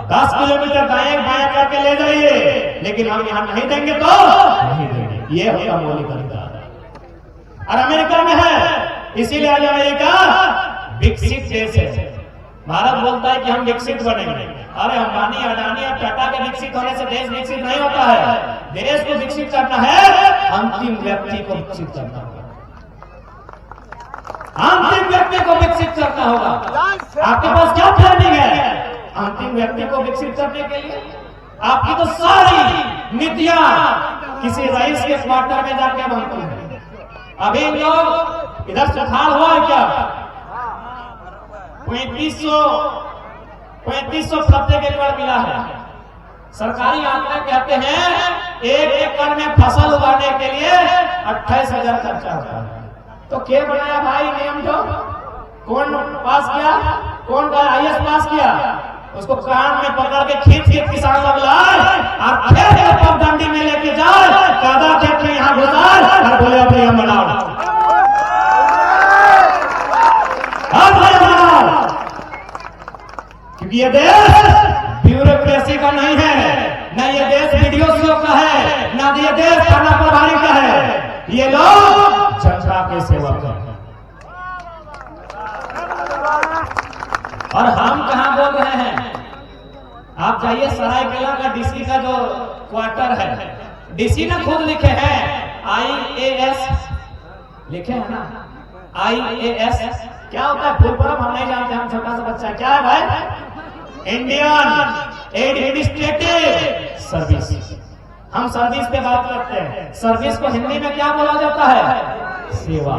10 किलोमीटर दाएं बाएं करके ले जाइए, लेकिन हम यहां नहीं देंगे तो नहीं देंगे। ये होगा मौलिक अधिकार। और अमेरिका में है, इसीलिए आज अमेरिका विकसित देश है। भारत बोलता है कि हम विकसित बनेंगे। अरे अंबानी, अडानी और टाटा के विकसित होने से देश विकसित नहीं होता है। देश को विकसित करना है, अंतिम व्यक्ति को विकसित करना होगा। अंतिम व्यक्ति को विकसित करना होगा। आपके पास क्या प्लानिंग है अंतिम व्यक्ति को विकसित करने के लिए? आपकी तो सारी नीतियां किसी रईस के क्वार्टर में जाके बनती है। अभी लोग इधर सुखाड़ हुआ है क्या? 3500 प्रत्येक एकड़ मिला है। सरकारी आंकड़े कहते हैं 1 एकड़ में फसल उगाने के लिए 28,000 खर्चा होता है। तो क्या बनाया भाई नियम? जो कौन पास किया? कौन का IAS पास किया? उसको कान में पकड़ के खींच किसान लोग लाए और फिर पगडंडी में लेके जाए, कादा खेत में यहाँ घुसाए और बोले अब नियम बनाओ। क्योंकि ये देश ब्यूरोक्रेसी का नहीं है, न ये देश वीडियो का है, न ये देश थाना प्रभारी का है। ये लोग जनता के सेवक हैं। और हम कहां बोल रहे हैं? आप जाइए सरायकेला का डीसी का जो क्वार्टर है, डीसी ने खुद लिखे हैं IAS लिखे हैं ना। IAS क्या होता है? फुल फॉर्म हम नहीं जानते, हम छोटा सा बच्चा। क्या है भाई? Indian administrative service. हम सर्विस पे बात करते हैं। सर्विस को हिंदी में क्या बोला जाता है? सेवा।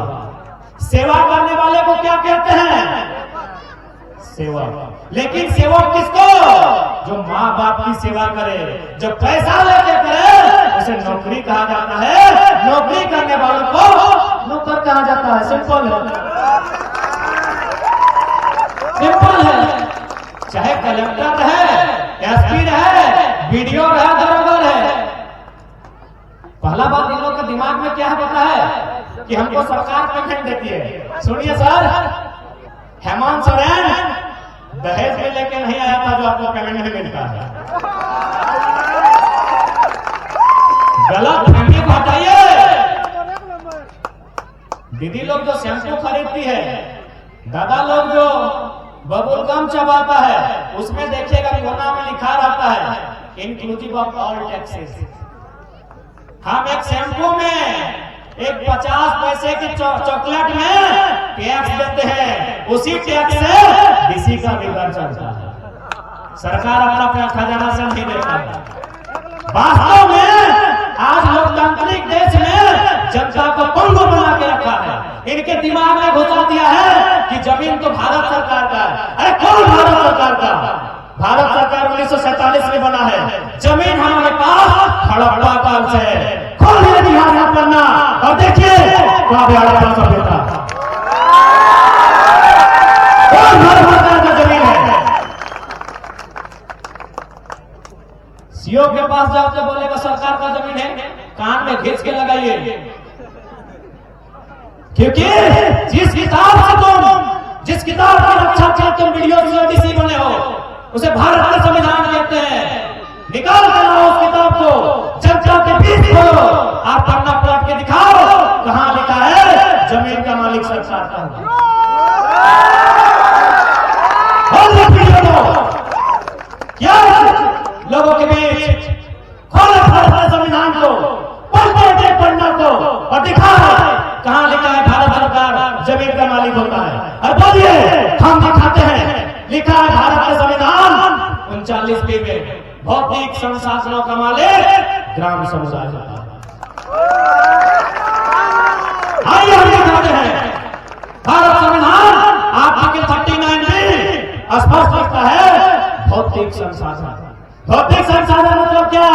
सेवा करने वाले को क्या कहते हैं? सेवा। लेकिन सेवक किसको? जो माँ बाप की सेवा करे, जो पैसा लेके करे, उसे नौकरी कहा जाता है। नौकरी करने वालों को नौकर कहा जाता है। सिंपल है, सिंपल है। चाहे कलेक्टर है, SP है, BDO है, दरोगा है। पहला बात इन लोग के दिमाग में क्या है पता है? कि हमको सरकार पेमेंट देती है। सुनिए सर, हेमंत सोरेन दहेज में लेके नहीं आया था जो आपको पेमेंट नहीं मिलता है। गलत फहमी को हटाइए। दीदी लोग जो शैम्पू खरीदती है, दादा लोग जो बबुल गम चबाता है, उसमें देखिएगा कोना में लिखा रहता है इंक्लूसिव ऑफ ऑल टैक्सेस। हम एक शैम्पू में एक 50 पैसे की चॉकलेट में टैक्स देते हैं, उसी टैक्स से डीसी का भी घर चलता है। सरकार अपना खजाना से नहीं देता है। वास्तव में आज लोकतांत्रिक देश में जनता को पंगु बना के रखा है। इनके दिमाग में घुसा दिया है कि जमीन तो भारत सरकार का है। अरे कौन भारत सरकार का? भारत सरकार 1947 में बना है। जमीन हमारे पास हड़प्पा काल से है। खोलिए बिहार मत करना और देखिए हड़प्पा सभ्यता कौन भारत सरकार का जमीन है। सीओ के पास जाओ तो बोलेगा सरकार का जमीन है, कान में खींच के लगाइए। क्योंकि जिस किताब से तुम, जिस किताब की रक्षा के तुम वीडियो डीसी बने हो, उसे भारत का संविधान कहते हैं। निकाल कर लाओ उस किताब को, जनता के बीच खोलो, आप पन्ना पलट के दिखाओ कहां लिखा है जमीन का मालिक सरकार का होगा। क्या लोगों के बीच खोलो भारत के संविधान को, पढ़ते पढ़ना को और दिखाओ कहां लिखा है भारत सरकार जमीन का मालिक होता है। और बोलिए हम दिखाते हैं, लिखा है भारत का संविधान 39 में भौतिक संसाधनों का मालिक ग्राम समुदाय होता है। आइए हम दिखाते हैं भारत संविधान आर्टिकल 39 में स्पष्ट करता है भौतिक संसाधन। भौतिक संसाधन मतलब क्या?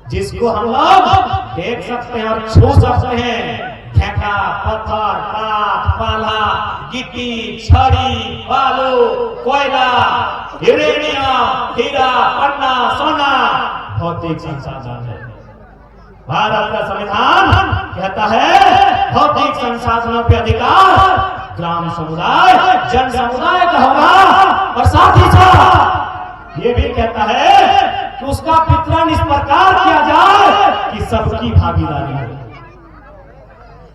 जिसको हम लोग देख सकते हैं और छू सकते हैं, ठेका, पत्थर, पात, पाला, गिट्टी, छड़ी, बालू, कोयला, यूरेनियम, हीरा, पन्ना, सोना भौतिक संसाधन है। भारत का संविधान कहता है भौतिक संसाधनों पे अधिकार ग्राम समुदाय, जन समुदाय का होगा, और साथ ही साथ ये भी कहता है कि उसका वितरण इस प्रकार किया जाए कि सबकी भागीदारी हो।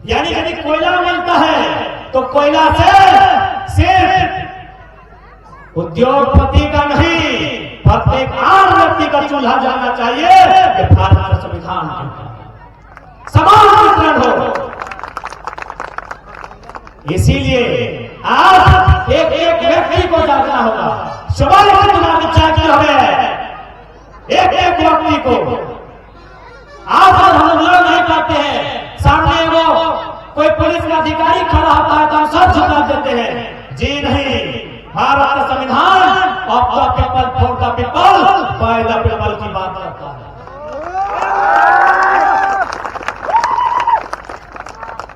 यानी यदि कोयला मिलता है तो कोयला से सिर्फ उद्योगपति का नहीं, प्रत्येक आम व्यक्ति का चूल्हा जाना चाहिए। ये भारत का संविधान कहता है समान वितरण हो। इसीलिए आज एक एक व्यक्ति को जागना होगा। सवाल चुनाव चाहिए हमें एक एक व्यक्ति को। आज हम लोग नहीं पाते हैं, सामने वो कोई पुलिस का अधिकारी खड़ा होता है तो हम सब झुका देते हैं। जी नहीं, भारत का संविधान of the people for the people by the people की बात करता है।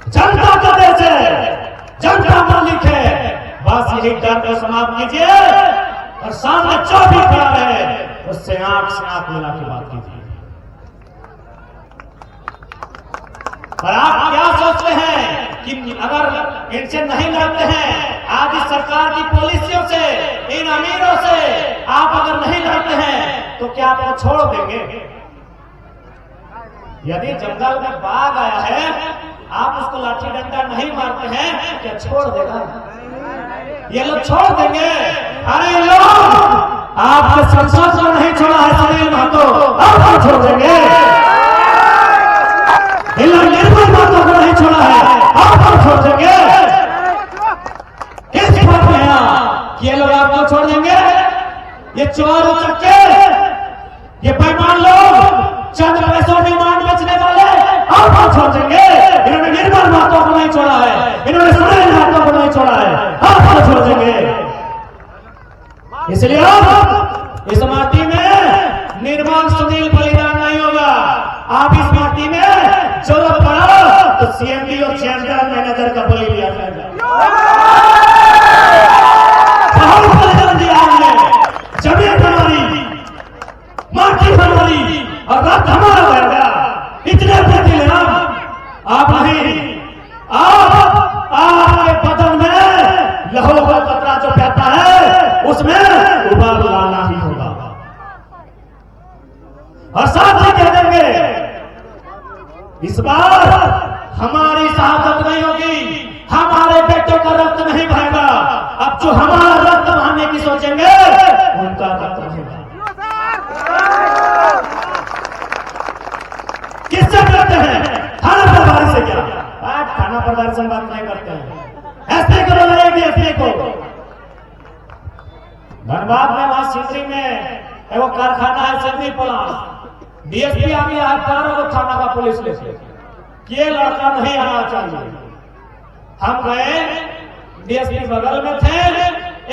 जनता का देश है, जनता मालिक है। बस यही डर को समाप्त कीजिए और सामने जो भी खड़ा है उससे आंख से आंख मिला के बात कीजिए। और आप क्या सोचते हैं कि अगर इनसे नहीं लड़ते हैं, आज इस सरकार की पॉलिसियों से, इन अमीरों से आप अगर नहीं लड़ते हैं तो क्या आपको छोड़ देंगे? यदि जंगल में बाघ आया है, आप उसको लाठी डंडा नहीं मारते हैं, क्या छोड़ देगा? ये लोग छोड़ देंगे? अरे लोग आपके संसद को नहीं छोड़ा है सुनील महतो, आप छोड़ देंगे? इन लोग निर्मल महतो को नहीं छोड़ा है, आप छोड़ देंगे? किस बात में है कि ये लोग आपको छोड़ देंगे? ये चोर उचक्के, ये बेईमान लोग, चंद पैसों में मान बेचने वाले आप छोड़ देंगे? इन्होंने निर्मल महतो को नहीं छोड़ा है, इन्होंने सुनील महतो को नहीं छोड़ा है, आप छोड़ देंगे? इसलिए अब इस माटी में निर्मल सुनील बलिदान नहीं होगा। आप इस माटी में जरूरत पड़ा तो सीएमडी और चैम्पियन मैनेजर का बलि लिया जाएगा। बहुत बलिदान दिया हमने, जमीन हमारी, माटी हमारी और रक्त हमारा रहेगा। इतने प्रति आप नहीं, आपके बदन में लहू का कतरा जो बहता है उसमें उबाल लाना ही होगा। और साथ ही कह देंगे इस बार हमारी शहादत नहीं होगी, हमारे बेटों का रक्त नहीं बहेगा। अब जो हमारा रक्त बहाने की सोचेंगे उनका रक्त बहेगा। किससे करते हैं? थाना प्रभारी से। क्या बात? थाना प्रभारी से बात नहीं करते हैं। एसपी को बुलाएंगे, एसपी को। धनबाद में वहां सिंदरी में एगो कारखाना है, सिंदरी प्लांट। डीएसपी आ गया है, 12 थाना का पुलिस लेके, ये लड़का नहीं आना चाहिए। हम गए, डीएसपी बगल में थे,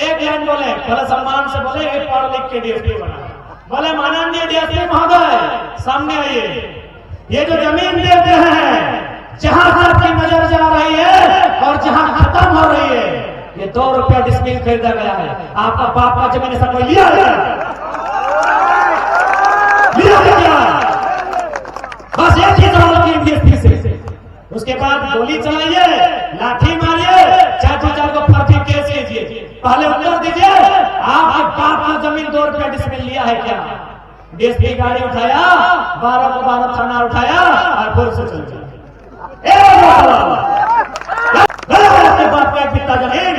एक लाइन बोले, बड़े सम्मान से बोले, एक पढ़ लिख के डीएसपी बना। बोले माननीय डीएसपी महोदय सामने आइए, ये जो जमीन देते हैं, जहां से आपकी नजर जा रही है और जहां खत्म हो रही है, ये 2 रुपया डिस्मिल खरीदा गया है। आपका बाप का जमीन सब लिया है, लिया गया। बस एक ही सवाल की डीएसपी से। उसके बाद गोली चलाइए, लाठी मारिए, 4 को फांसी केस लीजिए। पहले उत्तर दीजिए, आपके बाप का जमीन 2 रुपया डिस्मिल लिया है क्या? डीएसपी गाड़ी उठाया, 12 को 12 थाना उठाया और फिर से चल गया। अपने बाप का एक बित्ता जमीन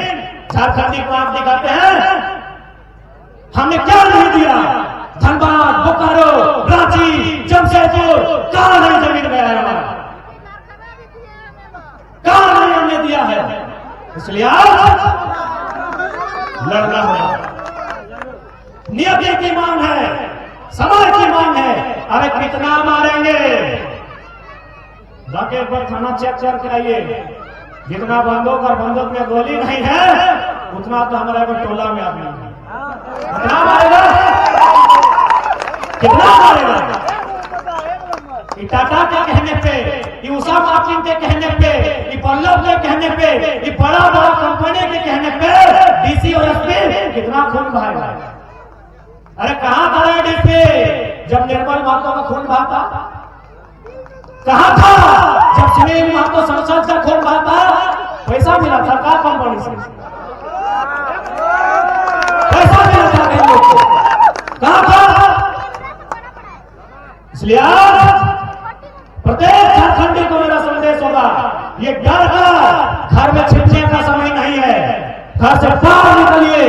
झारखंडी को आप दिखाते हैं, हमने क्या नहीं दिया? धनबाद, बोकारो, रांची, जमशेदपुर, कहां नहीं जमीन गया है हमारा? कहां नहीं हमने दिया है? इसलिए आज लड़ना है। नियति की मांग है, समाज की मांग है। अरे कितना मारेंगे? जाके एक बार थाना चेक करके आइए, जितना बंदूक और बंदूक में गोली नहीं है उतना तो हमारा टोला में आदमी है। कितना मारेगा? कितना मारेगा? टाटा के कहने पे, ये उषा मार्टिन के कहने पे, ये पल्लव के कहने पे, ये बड़ा बड़ा कंपनी के कहने पे डीसी और एसपी कितना खून बहाएगा। अरे कहां था डीसी जब निर्मल महतो का खून बहाता? कहां था जब सुनील महतो संसद का खून बहाता? पैसा मिला सरकार कंपनी से, पैसा मिला था इन लोग को, कहां था? इसलिए प्रत्येक झारखंडी को मेरा संदेश होगा, ये डर का घर में छिपने का समय नहीं है। घर से बाहर निकलिए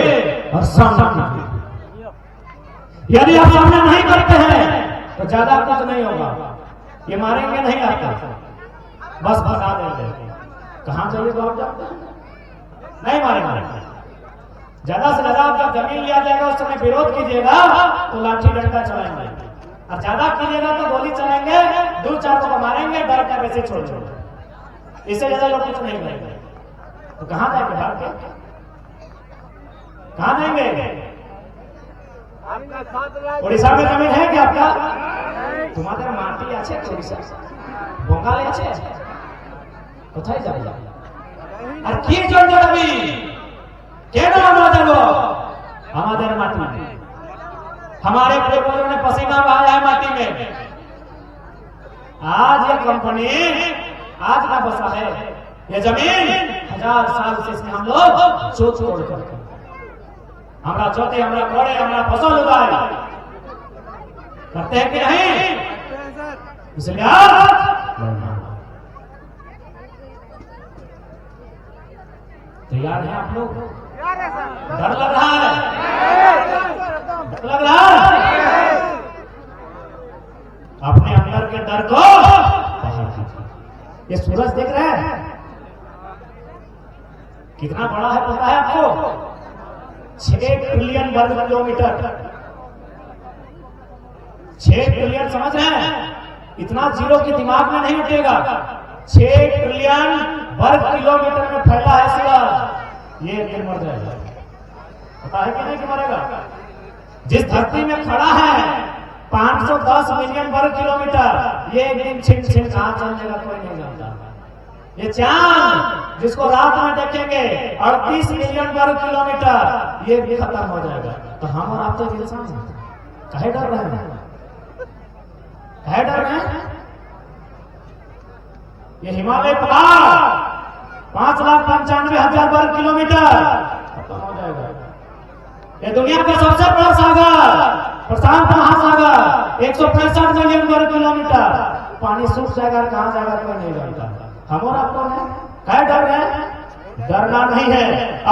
और सामना कीजिए। यदि आप सामना नहीं करते हैं तो ज्यादा कुछ नहीं होगा। ये मारेंगे नहीं आपको, बस भगा देंगे। कहां चाहिए तो आप जानते हैं, नहीं मारेंगे। ज्यादा से ज्यादा आप जब जमीन लिया जाएगा उस समय विरोध कीजिएगा तो लाठी डंडा चलाएंगे, और ज्यादा कीजिएगा तो गोली चलाएंगे, दो चार को मारेंगे, डर का वैसे छोड़ छोड़। इससे ज्यादा लोग कुछ नहीं करेंगे। तो कहां जाएंगे भाग के? कहां जाएंगे? उड़ीसा में जमीन है क्या आपका? तुम्हारे माटी আছে उड़ीसा बंगाले আছে কোথায় যাবে? আর কি জন্য যাবি? কেন আমরা যাব? আমাদের মাটি, हमारे पूर्वजों ने पसीना बहाया है माटी में। आज ये कंपनी आज का बसा है, ये जमीन 1000 साल से इसमें हम लोग सोच छोड़ कर हमारा चौथे हमारा कोड़े हमारा फसल उगाए करते हैं कि नहीं? इसलिए तैयार हैं आप लोग? डर लग रहा है? लग रहा है? अपने अंदर के डर को बाहर कीजिए। ये सूरज देख रहे हैं कितना बड़ा है पता है आपको? 6 ट्रिलियन वर्ग किलोमीटर। 6 ट्रिलियन समझ रहे हैं? इतना जीरो के दिमाग में नहीं उठेगा। 6 ट्रिलियन वर्ग किलोमीटर में फैला है सूरज। ये दिन मर जाएगा, पता है कि नहीं कि मरेगा? जिस धरती में खड़ा है 510 मिलियन वर्ग किलोमीटर, ये एक दिन छिन छिन कहां चल जाएगा कोई नहीं जानता। ये चांद जिसको रात में देखेंगे 38 मिलियन वर्ग किलोमीटर, ये भी खत्म हो जाएगा। तो हम और आप तो इंसान हैं, काहे डर रहे हैं? काहे डर रहे हैं? ये हिमालय पहाड़ 5,95,000 वर्ग किलोमीटर खत्म हो जाएगा। ये दुनिया का सबसे बड़ा सागर प्रशांत महासागर 165 मिलियन वर्ग किलोमीटर, पानी सूख जाएगा, कहां जाएगा कोई नहीं जानता। हम और आप कौन है? क्या डर रहे हैं? डरना नहीं है,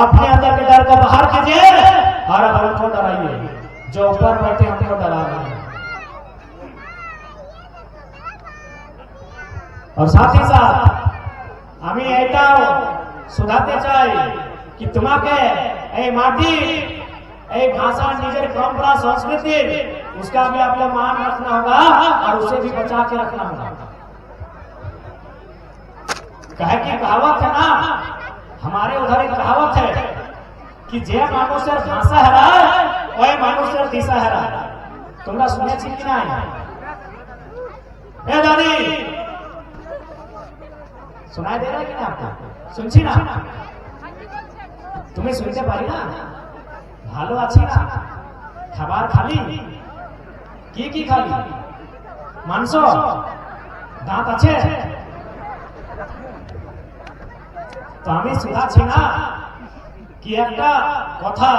अपने अंदर के डर को बाहर कीजिए और अब हमको डराइए। जो ऊपर बैठे हमको डरा रहे हैं। और साथ ही साथ আমি এটাও শোনাতে চাই कि তোমাকে এই মাটি এই भाषा निजर परंपरा संस्कृति उसका भी आपको मान रखना होगा और उसे भी बचा के रखना होगा। कहे कि कहावत है ना, हमारे उधर एक कहावत है कि जे मानुषर भाषा है वही मानुषर दिशा है। तुमरा सुने छी कि नहीं? ए दादी सुनाई दे रहा है कि ना आपको? सुनছি না? তুমি শুনতে পারি না? ভালো আছি না? খাবার খালি? কি খালি? মাংস? দাঁত আছে? তো আমি শুনাছি না কি একটা কথা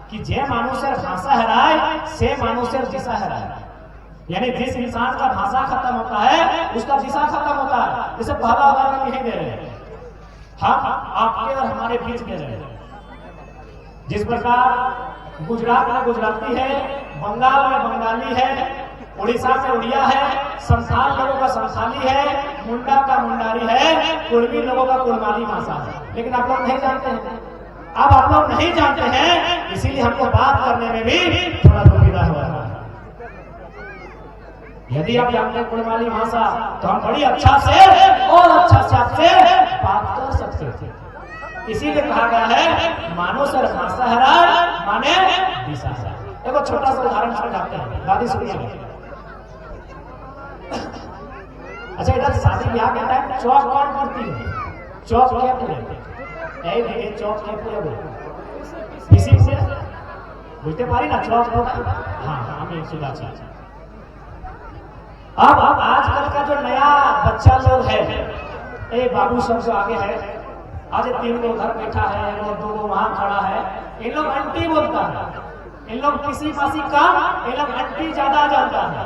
कि जे মানুষের ভাষা হারায় সে মানুষের দিশা হারায়। यानी जिस इंसान का भाषा खत्म होता है उसका दिशा खत्म होता है। इसे पहला उदाहरण नहीं दे रहे, हम आपके और हमारे बीच में रहे। जिस प्रकार गुजरात में गुजराती है, बंगाल में बंगाली है, उड़ीसा में उड़िया है, संथाल लोगों का संथाली है, मुंडा का मुंडारी है, कुर्मी लोगों का कुर्माली भाषा है। लेकिन आप लोग नहीं जानते हैं। अब आप लोग नहीं जानते हैं, इसीलिए हमको बात करने में भी थोड़ा दुविधा हो रहा है। यदि आप जानते हैं कुर्माली भाषा तो हम बड़ी अच्छा से और अच्छा से आपसे बात कर सकते थे। इसीलिए कहा गया है मानो सर भाषा हराए माने दिशा हराए। एक छोटा सा उदाहरण समझाते हैं, दादी सुनिए। अच्छा इधर शादी ब्याह के टाइम चौक कौन करती है? चौक क्या पूरे देखिए चौक क्या पूरे किसी से बुझते पारी ना चौक हाँ हमें सुधा चाहिए। अब आजकल का जो नया बच्चा लोग है, ए बाबू सब जो आगे है, आज 3 लोग घर बैठा है और 2 लोग वहां खड़ा है, इन लोग आंटी बोलता है, इन लोग किसी मासी का इन लोग आंटी ज्यादा जानता है,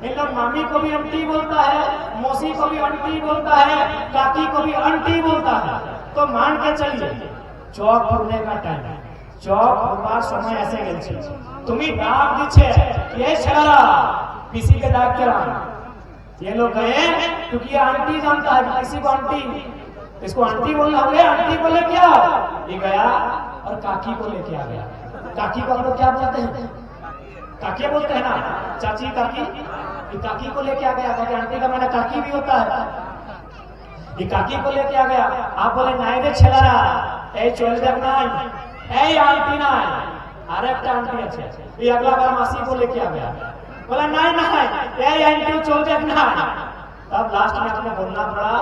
इन लोग मामी को भी आंटी बोलता है, मौसी को भी आंटी बोलता है, काकी को भी आंटी बोलता है। तो मान के चलिए चौक भरने का टाइम, चौक भरवार समय ऐसे गए तुम्हें डाक दीछे ये छड़ा किसी के डाक के ये लोग गए क्योंकि आंटी जानता है किसी को आंटी, इसको आंटी बोलना हो गया, आंटी बोले क्या ये गया और काकी को लेके आ गया। काकी को हम लोग क्या बोलते हैं? काकी बोलते हैं ना, चाची काकी, ये काकी को लेके आ गया क्योंकि आंटी का मैंने काकी भी होता है। ये काकी को लेके आ गया, आप बोले नाई रे छेलारा ए चल देख नाई ए आंटी नाई अरे एक आंटी अच्छे, ये अगला बार मासी को लेके आ गया, बोला नहीं नहीं ए आंटी चल देख नाई। तब लास्ट में आपने बोलना पड़ा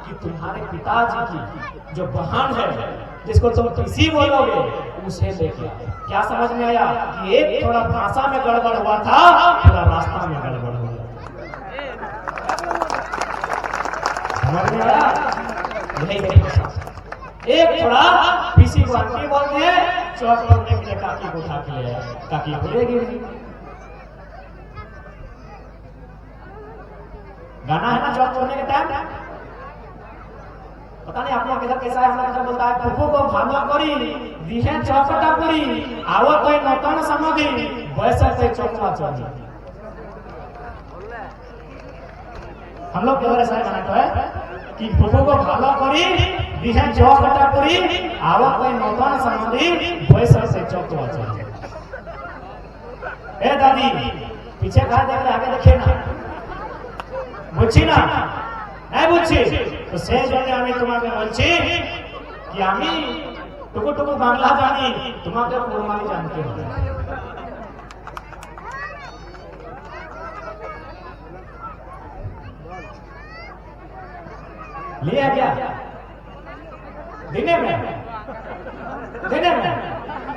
कि तुम्हारे पिताजी की जो बहन है जिसको तुम किसी बोलोगे उसे लेके आओ। क्या समझ में आया कि एक थोड़ा भाषा में गड़बड़ हुआ था, थोड़ा रास्ता में गड़बड़ हुआ। समझ में आया? एक थोड़ा किसी को आंटी बोलते हैं, चौक बोलने के लिए काकी को उठा के ले आया, काकी बोलेगी गाना है ना चौक बोलने के टाइम। पता नहीं आप लोग इधर कैसा है, हम बोलता है फुफू को भालो करी दिहे चौकटा पूरी आवो कोई नौतन सामग्री वैसा से चौकवा चौकी। हम लोग केवल ऐसा गाना तो है कि फुफू को भालो करी दिहे चौकटा पूरी आवो कोई नौतन सामग्री वैसा से चौकवा चौकी। ए दादी पीछे खा देख रहे आगे देखिए ना, বুঝছি না নাই বুঝছি তো সেই জন্য আমি তোমাকে বলছি কি আমি টুকু টুকু বাংলা জানি, তোমাকে ফরমালি জানতে হবে। लिया गया दिने में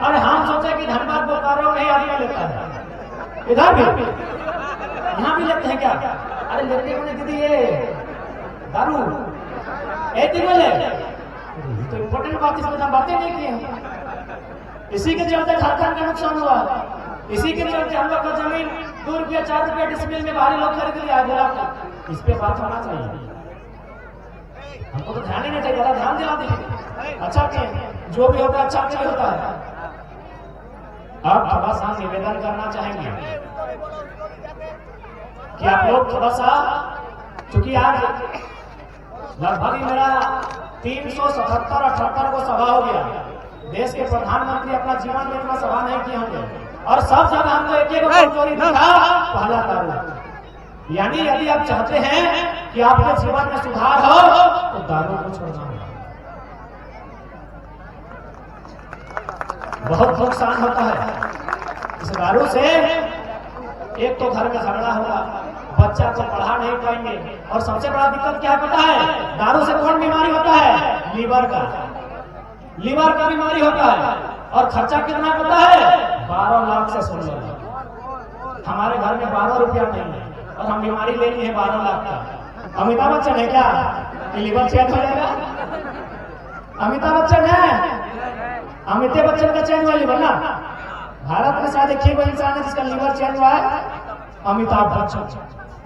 अरे हम सोचे कि धनबाद बोकारो में आदमी लेता है, इधर भी यहाँ भी लेते हैं क्या? अरे लेते हैं दीदी ये दारू ऐसी बोले तो इम्पोर्टेंट बात इसमें हम बातें नहीं की हैं। इसी के चलते झारखंड का नुकसान हुआ, इसी के चलते हम लोग का जमीन 2 रुपया 4 रुपया डिसमिल में बाहरी लोग खरीद लिया बोला, इस पे बात होना चाहिए। हमको तो ध्यान ही नहीं चाहिए, ज़्यादा ध्यान दिला दीजिए। अच्छा किए जो भी होता है अच्छा नहीं होता है। अब थोड़ा सा निवेदन करना चाहेंगे कि आप लोग थोड़ा सा, चूंकि आज लगभग मेरा 377-78 को सभा हो गया, देश के प्रधानमंत्री अपना जीवन में इतना सभा नहीं किए होंगे और सब जगह हमको एक कमजोरी दिखा, पहला दारू। यानी यदि आप चाहते हैं कि आपके जीवन में सुधार हो तो दारू को छोड़ना होगा। बहुत नुकसान होता है इस दारू से। एक तो घर में झगड़ा होगा, बच्चा को पढ़ा नहीं पाएंगे, और सबसे बड़ा दिक्कत क्या पता है? दारू से कौन बीमारी होता है? लीवर का बीमारी होता है। और खर्चा कितना पता है? 12 लाख से 16 लाख। हमारे घर में 12 रुपया नहीं है और हम बीमारी ले ली है 12 लाख का। अमिताभ बच्चन है क्या कि लीवर चेंज हो जाएगा? अमिताभ बच्चन है, अमिताभ बच्चन का चेंज हुआ लीवर ना। भारत में शायद एक ही वो इंसान है जिसका लीवर चेंज हुआ है, अमिताभ बच्चन।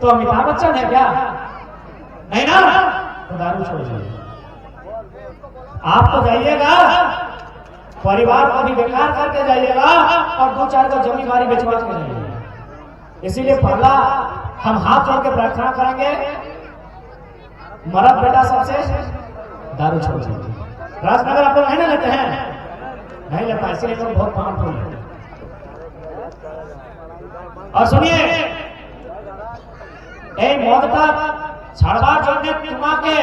तो अमिताभ बच्चन है क्या? नहीं ना, तो दारू छोड़ दीजिए। आप तो जाइएगा परिवार को भी बेकार करके जाइएगा और 2-4 का जमींदारी बेचवा के जाइएगा। इसीलिए पहला हम हाथ जोड़ के प्रार्थना करेंगे, मरद बेटा सबसे दारू छोड़ दीजिए। राजनगर आप लोग नहीं ना लेते हैं, नहीं लेता, इसलिए लोग बहुत पावरफुल है। और सुनिए এই মদটা ছাড়বার জন্য তোমাকে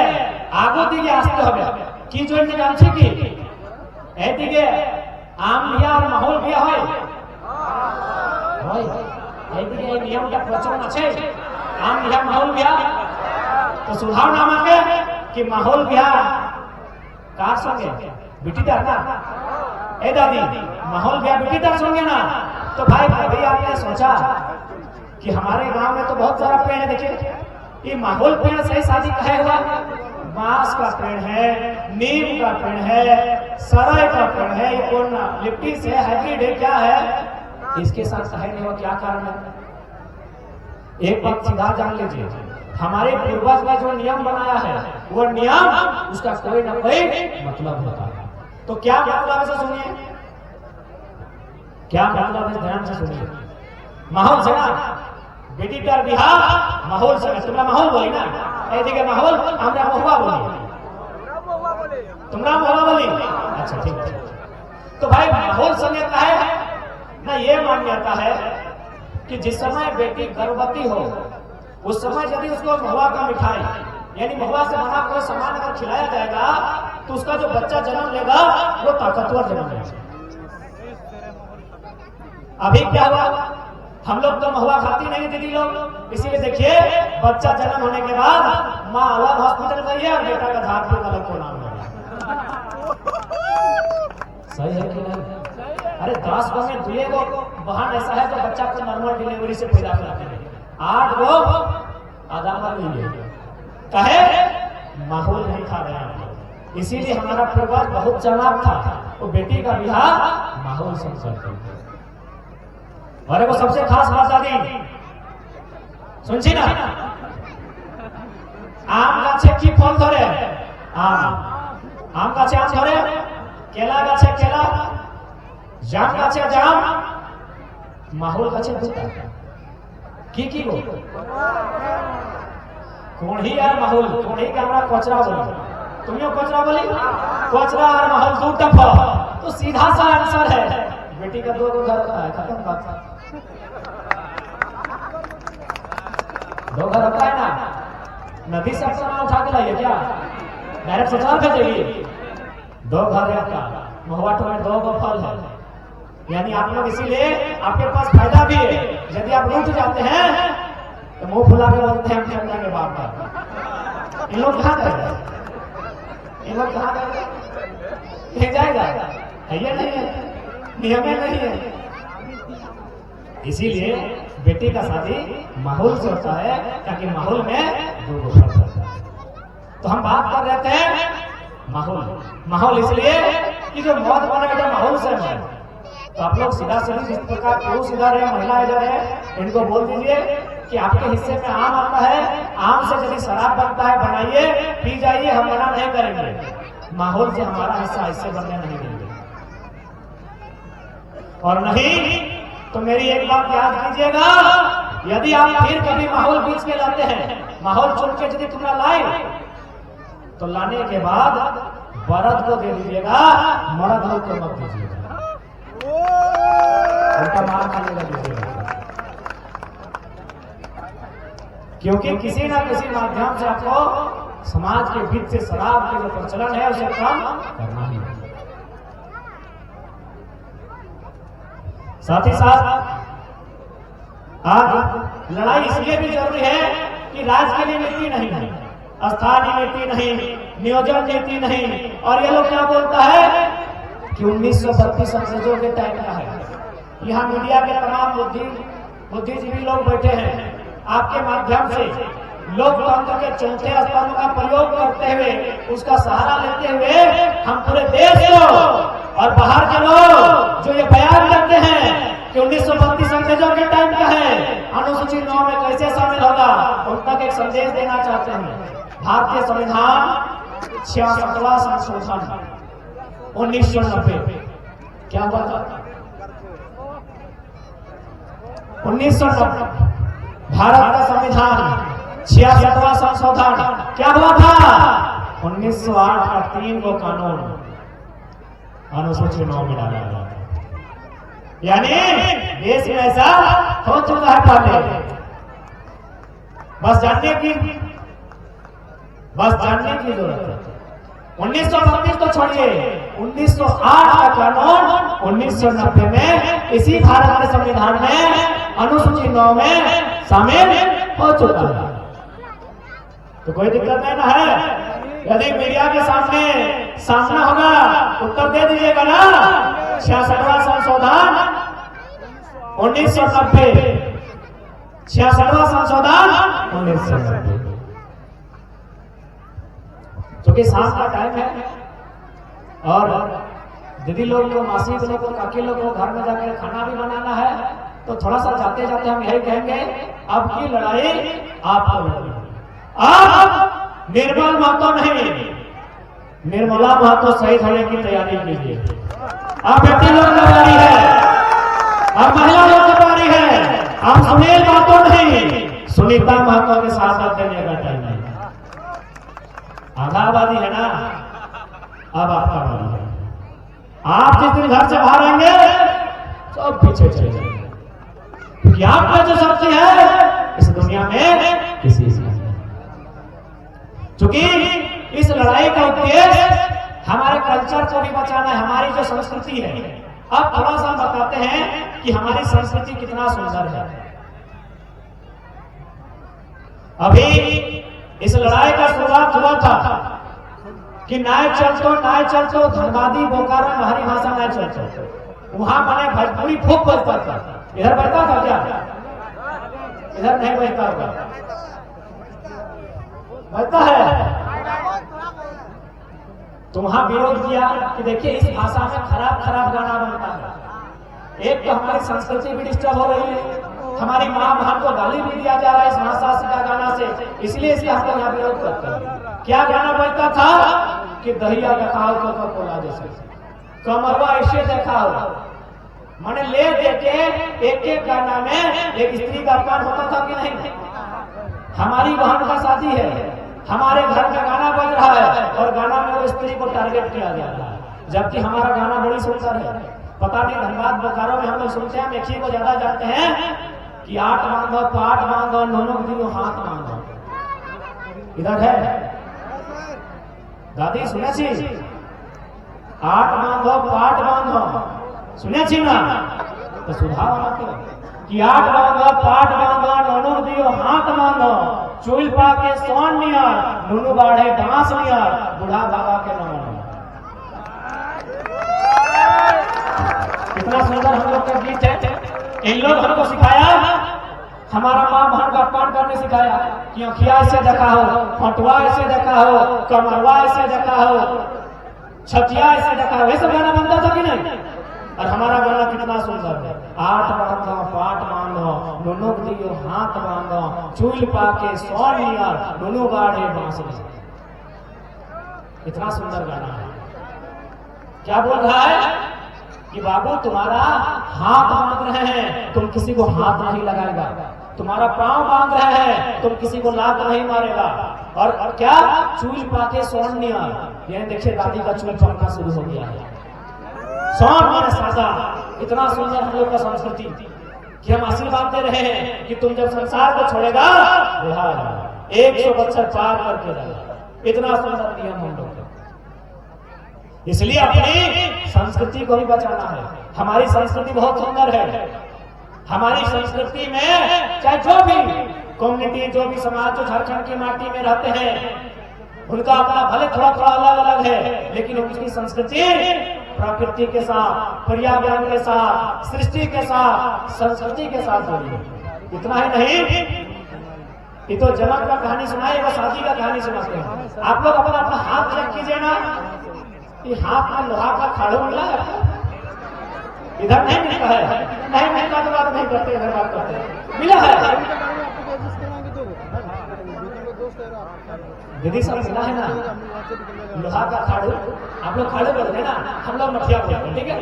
আগো দিকে আসতে হবে। কি জন্য জানছে কি? এইদিকে আম বিয়া আর মাহল বিয়া হয়, এইদিকে এই নিয়মটা প্রচলন আছে। আম বিয়া মাহল বিয়া तो सुधार नामक है कि माहौल ब्याह कार संगे बेटीदार ना ए दादी माहौल ब्याह बेटीदार संगे ना। तो भाई कभी आपने सोचा कि हमारे गांव में तो बहुत सारा पेड़ है, देखिए ये माहौल पेड़ से शादी कहे हुआ, बांस का पेड़ है, नीम का पेड़ है, सराय का पेड़ है, ये कौन लिप्टी से हाइब्रिड है क्या है, इसके साथ कहे नहीं हुआ, क्या कारण है? एक बात सीधा जान लीजिए, हमारे पूर्वज ने जो नियम बनाया है वो नियम उसका कोई ना कोई मतलब होता है। तो क्या मतलब है सुनिए, क्या मतलब है ध्यान से सुनिए। माहौल से ना बेटी का बिहार माहौल से, तुमरा माहौल बोली ना ऐसे माहौल हमरा महुआ बोली, तुमरा महुआ बोली, अच्छा ठीक है। तो भाई माहौल संगे का है ना, ये मान्यता है कि जिस समय बेटी गर्भवती हो उस समय यदि उसको महुआ का मिठाई यानी महुआ से बना कोई सामान अगर खिलाया जाएगा तो उसका जो बच्चा जन्म लेगा वो ताकतवर जन्म लेगा। अभी क्या हुआ, हम लोग तो महुआ खाती नहीं दीदी लोग, इसीलिए देखिए बच्चा जन्म होने के बाद माँ अलग हॉस्पिटल गई है और बेटा का झारखंड अलग को नाम लगा। सही है कि नहीं? अरे 10 गो में 2 गो बहन ऐसा है तो बच्चा को नॉर्मल डिलीवरी से पैदा करते हैं, 8 गो आदामर नहीं है, कहे माहौल नहीं खा रहे हैं। इसीलिए हमारा पूर्वज बहुत चालाक था, वो बेटी का बिहार माहौल से करते हैं। और एक सबसे खास बात दादी सुनছি ना, आम गाছে কি ফল ধরে, आम गाছে आम ধরে, केला गाছে केला, जाम गाছে जाम, माहौल गाছে দুটা কি গো कोढ़ी और माहौल, कोढ़ी के हमरा कोचरा बोली, तुमियो कोचरा बोली, कोचरा और माहौल दूटा फल, तो सीधा सा आंसर है बेटी का 2 घर होता है, खत्म बात। 2 घर होता है ना, नदी से अक्सर उठा के लाइए क्या, डायरेक्ट ससुराल भेजेगी, 2 घर है आपका, महुआ में 2 गो फल है, यानी आप लोग इसीलिए आपके पास फायदा भी है, यदि आप रूठ जाते हैं तो मुंह फुला के बोलते हैं हम जाएंगे बाप का। इन लोग कहाँ गए, इन लोग कहाँ गए, जाएगा है ये नहीं है, नियम नहीं है। इसीलिए बेटी का शादी माहौल से होता है ताकि माहौल में 2 गो फल होता है। तो हम बात कर रहे थे माहौल इसलिए कि जो मौत बनेगा जब माहौल से है, तो आप लोग सीधा सीधा जिस प्रकार पुरुष इधर है महिला इधर है, इनको बोल दीजिए कि आपके हिस्से में आम आता है, आम से यदि शराब बनता है बनाइए पी जाइए, हम मना नहीं करेंगे, माहौल से हमारा हिस्सा इससे बनने नहीं देंगे। और नहीं तो मेरी एक बात याद कीजिएगा, यदि आप फिर कभी माहौल बीच के लाते हैं, माहौल चुन के यदि तुमने लाए तो लाने के बाद बरद को दे दीजिएगा, मर्द लोग को मत दीजिएगा, उनका मार खाने का दीजिएगा, क्योंकि किसी ना किसी माध्यम से आपको समाज के बीच से शराब के जो प्रचलन है उसे कम करना ही है। साथ ही साथ आज लड़ाई इसलिए भी जरूरी है कि राज्य के लिए नीति नहीं है, स्थानीय नीति नहीं, नियोजन नीति नहीं, और ये लोग क्या बोलता है कि 1932 अंग्रेजों के टाइम का है। यहाँ मीडिया के तमाम बुद्धिजीवी लोग बैठे हैं, आपके माध्यम से लोकतंत्र के 4थे स्तंभ का प्रयोग करते हुए, उसका सहारा लेते हुए हम पूरे देश को और बाहर के लोग जो ये बयान करते हैं कि 1932 अंग्रेजों के टाइम का है, अनुसूची 9 में कैसे शामिल होगा, उन तक एक संदेश देना चाहते हैं। भारतीय संविधान 66वां संशोधन 1990 क्या हुआ था, 1990 भारत का संविधान 66वां संशोधन क्या हुआ था, 1908 का 3 गो कानून अनुसूची 9 में डाला गया था। यानी देश में ऐसा हो चुका है पहले, बस जानने की जरूरत है। 1932 तो छोड़िए, 1908 का कानून 1990 में इसी भारत के संविधान में अनुसूची 9 में शामिल हो चुका है। तो कोई दिक्कत नहीं ना है। यदि मीडिया के सामने सामना होगा उत्तर दे दीजिएगा ना। 66वां संशोधन 1990, 66वां संशोधन 1990। क्योंकि शाम का टाइम है और दीदी लोग को, मासी लोग को, काकी लोग को घर में जाकर खाना भी बनाना है, तो थोड़ा सा जाते जाते हम यही कहेंगे, अब की लड़ाई आपको लड़नी। आप निर्मल महतो नहीं, निर्मला महतो शहीद होने की तैयारी कीजिए। आप व्यक्ति लोग की बारी है, अब महिला लोग की बारी है। आप सुनील महतो नहीं, सुनीता महतो के साथ देने का टाइम है। आधा आबादी है ना, अब आपका बारी है। आप जिस दिन घर से बाहर आएंगे सब पीछे चले जाएंगे, क्योंकि आपका जो शक्ति है इस दुनिया में किसी से नहीं। क्योंकि इस लड़ाई का उद्देश्य हमारे कल्चर को भी बचाना है, हमारी जो संस्कृति है। अब थोड़ा सा बताते हैं कि हमारी संस्कृति कितना सुंदर है। अभी इस लड़ाई का शुरुआत हुआ था कि नाय चलतो धनबादी बोकारो हमारी भाषा नाय चलतो, वहां बने भोजपुरी खूब बजता था। इधर बजता था क्या? इधर नहीं बजता होगा, बजता है। तो वहां विरोध किया कि देखिए इस भाषा में खराब गाना बनता है। एक तो हमारी संस्कृति भी डिस्टर्ब हो रही है, हमारी माँ बहन को गाली भी दिया जा रहा है इस भाषा का गाना से, इसलिए हम लोग यहाँ विरोध करते हैं। क्या गाना बजता था कि दहिया दिखाओ तो कोला जैसे, कमरवा ऐसे दिखाओ, मैंने ले देके एक एक गाना में एक स्त्री का अपमान होता था कि नहीं। हमारी बहन का शादी है, हमारे घर में गाना बज रहा है और गाना में वो स्त्री को टारगेट किया जा रहा है, जबकि हमारा गाना बड़ी सुंदर है। पता नहीं धनबाद बोकारो में हम लोग सुनते हैं, एक ही को ज्यादा जानते हैं कि आठ बांधो पाठ बांधो दोनों दिनों हाथ बांधो। इधर है दादी सुने छी, आठ बांधो पाठ बांधो सुने छी ना, तो सुधार कि आठ बांधो पाठ बांधो दोनों दियो हाथ बांधो, चूल पा के सोन नियर नुनु बाढ़े डांस नियर, बूढ़ा बाबा के नाम। कितना सुंदर हम लोग का गीत है। इन लोग हमको सिखाया, हमारा माँ बहन का अपमान करने सिखाया कि अखिया ऐसे देखा हो, फटुआ ऐसे देखा हो, कमरवा ऐसे देखा हो, छतिया ऐसे देखा हो, ये सब गाना बनता था कि नहीं। और हमारा गाना कितना सुंदर है, आठ बांधो पाठ बांधो दोनों दियो हाथ बांधो, चूल पा के सोन नियर दोनों बाढ़े बांस। इतना सुंदर गाना है। क्या बोल रहा है कि बाबू तुम्हारा हाथ बांध रहे हैं, तुम किसी को हाथ नहीं लगाएगा, तुम्हारा पांव बांध रहे हैं, तुम किसी को लात नहीं मारेगा। और क्या चूल पाके सोन नियर, ये देखिए दादी का चूल पकना शुरू हो गया है। सोन माने सादा। इतना सुंदर हम लोग का संस्कृति कि हम आशीर्वाद दे रहे हैं कि तुम जब संसार को छोड़ेगा 100 बच्चर पार करके जाएगा। इतना सुंदर नियम हम लोग, इसलिए अपनी संस्कृति को भी बचाना है। हमारी संस्कृति बहुत सुंदर है। हमारी संस्कृति में चाहे जो भी कम्युनिटी, जो भी समाज जो झारखंड की माटी में रहते हैं, उनका अपना भले थोड़ा थोड़ा अलग अलग है, लेकिन उनकी संस्कृति प्रकृति के साथ, पर्यावरण के साथ, सृष्टि के साथ, संस्कृति के साथ जुड़ी है। इतना ही नहीं, ये तो जनक का कहानी सुनाई, वो शादी का कहानी सुनाते हैं। आप लोग अपना अपना हाथ चेक कीजिए ना, ये हाथ में लोहा का खाड़ू मिला है, इधर नहीं मिलता है। नहीं मिलता तो बात नहीं करते, इधर बात करते, मिला है दीदी सब मिला है ना, लोहा का खाड़ू। आप लोग खाड़ू बोलते हैं ना, हम लोग मठिया बोलते हैं, ठीक है।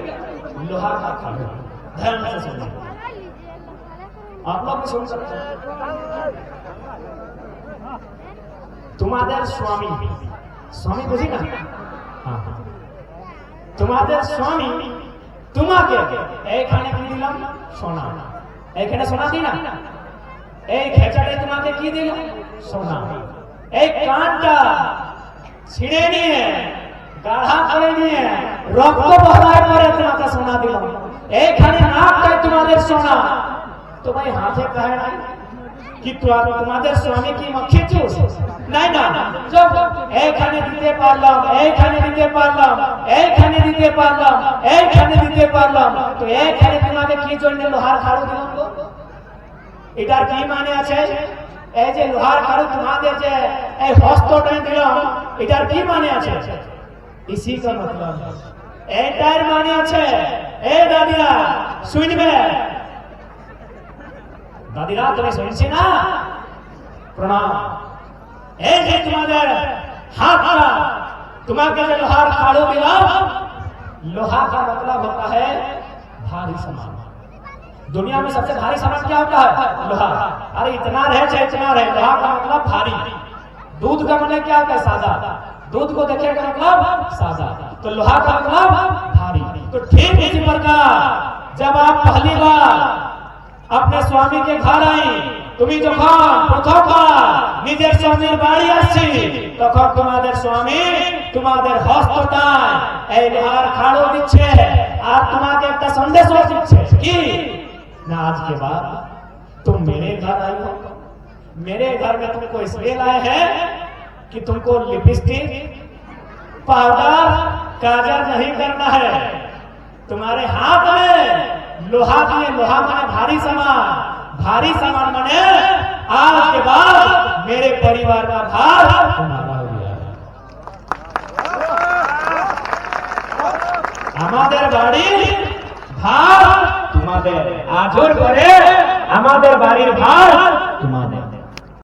लोहा का खाड़ू, ध्यान से सुनिए, आप लोग भी सुन सकते हैं। तुम्हारे स्वामी बुझी ना, हाँ, तुम्हारे स्वामी तुम्हारे एक खाने की दिलम सोना, एक है सोना दी ना, एक खेचड़े तुम्हारे की दिल सोना, एक कांटा छिड़े नहीं है, गाढ़ा करे नहीं है, रक्त को बहलाए पड़े तुम्हारा सोना दिलम, एक खाने नाक का तुम्हारे सोना, तो भाई हाथे कहे नहीं, কি তোমাদের স্বামী কি মক্ষী চুষ নাই না চুপ এইখানে দিতে পারলাম এইখানে দিতে পারলাম এইখানে দিতে পারলাম এইখানে দিতে পারলাম তো এইখানে তোমাকে কি জন্য লোহার খাড়ু দিলাম গো এটার কি মানে আছে এই যে লোহার খাড়ু তোমাদের যে এই হস্তটা দিলাম এটার কি মানে আছে इसी का मतलब এটার মানে আছে এই দাদিরা শুনবে দাদিরা তুমি শুনছি না প্রণাম এই যে তোমাদের হাতটা তোমাকে जो लोहार खाड़ू दिलाम लोहा का मतलब होता है भारी सामान दुनिया में सबसे भारी सामान क्या होता है लोहा अरे इतना रहे चाहे इतना रहे लोहा का मतलब भारी दूध का मतलब क्या होता है सादा दूध को देखिए का मतलब सादा तो लोहा का मतलब भारी तो ठीक इसी प्रकार जब आप पहली बार अपने स्वामी के घर आई তুমি যখন প্রথমবার নিজের স্বামীর বাড়ি আসছি তখন তোমাদের স্বামী তোমাদের হস্তটায় এই লোহার খাড়ু দিচ্ছে আর তোমাকে একটা সন্দেশ দিচ্ছে কি ना आज के बाद तुम मेरे घर आई हो मेरे घर में तुमको इसलिए लाए हैं कि तुमको लिपस्टिक पाउडर काजल नहीं करना है तुम्हारे हाथ में लोहा दिए लोहा माने भारी सामान माने आज के बाद मेरे परिवार का भार तुम्हारा हो गया আমাদের বাড়ির ভার তোমাদের আজর করে আমাদের বাড়ির ভার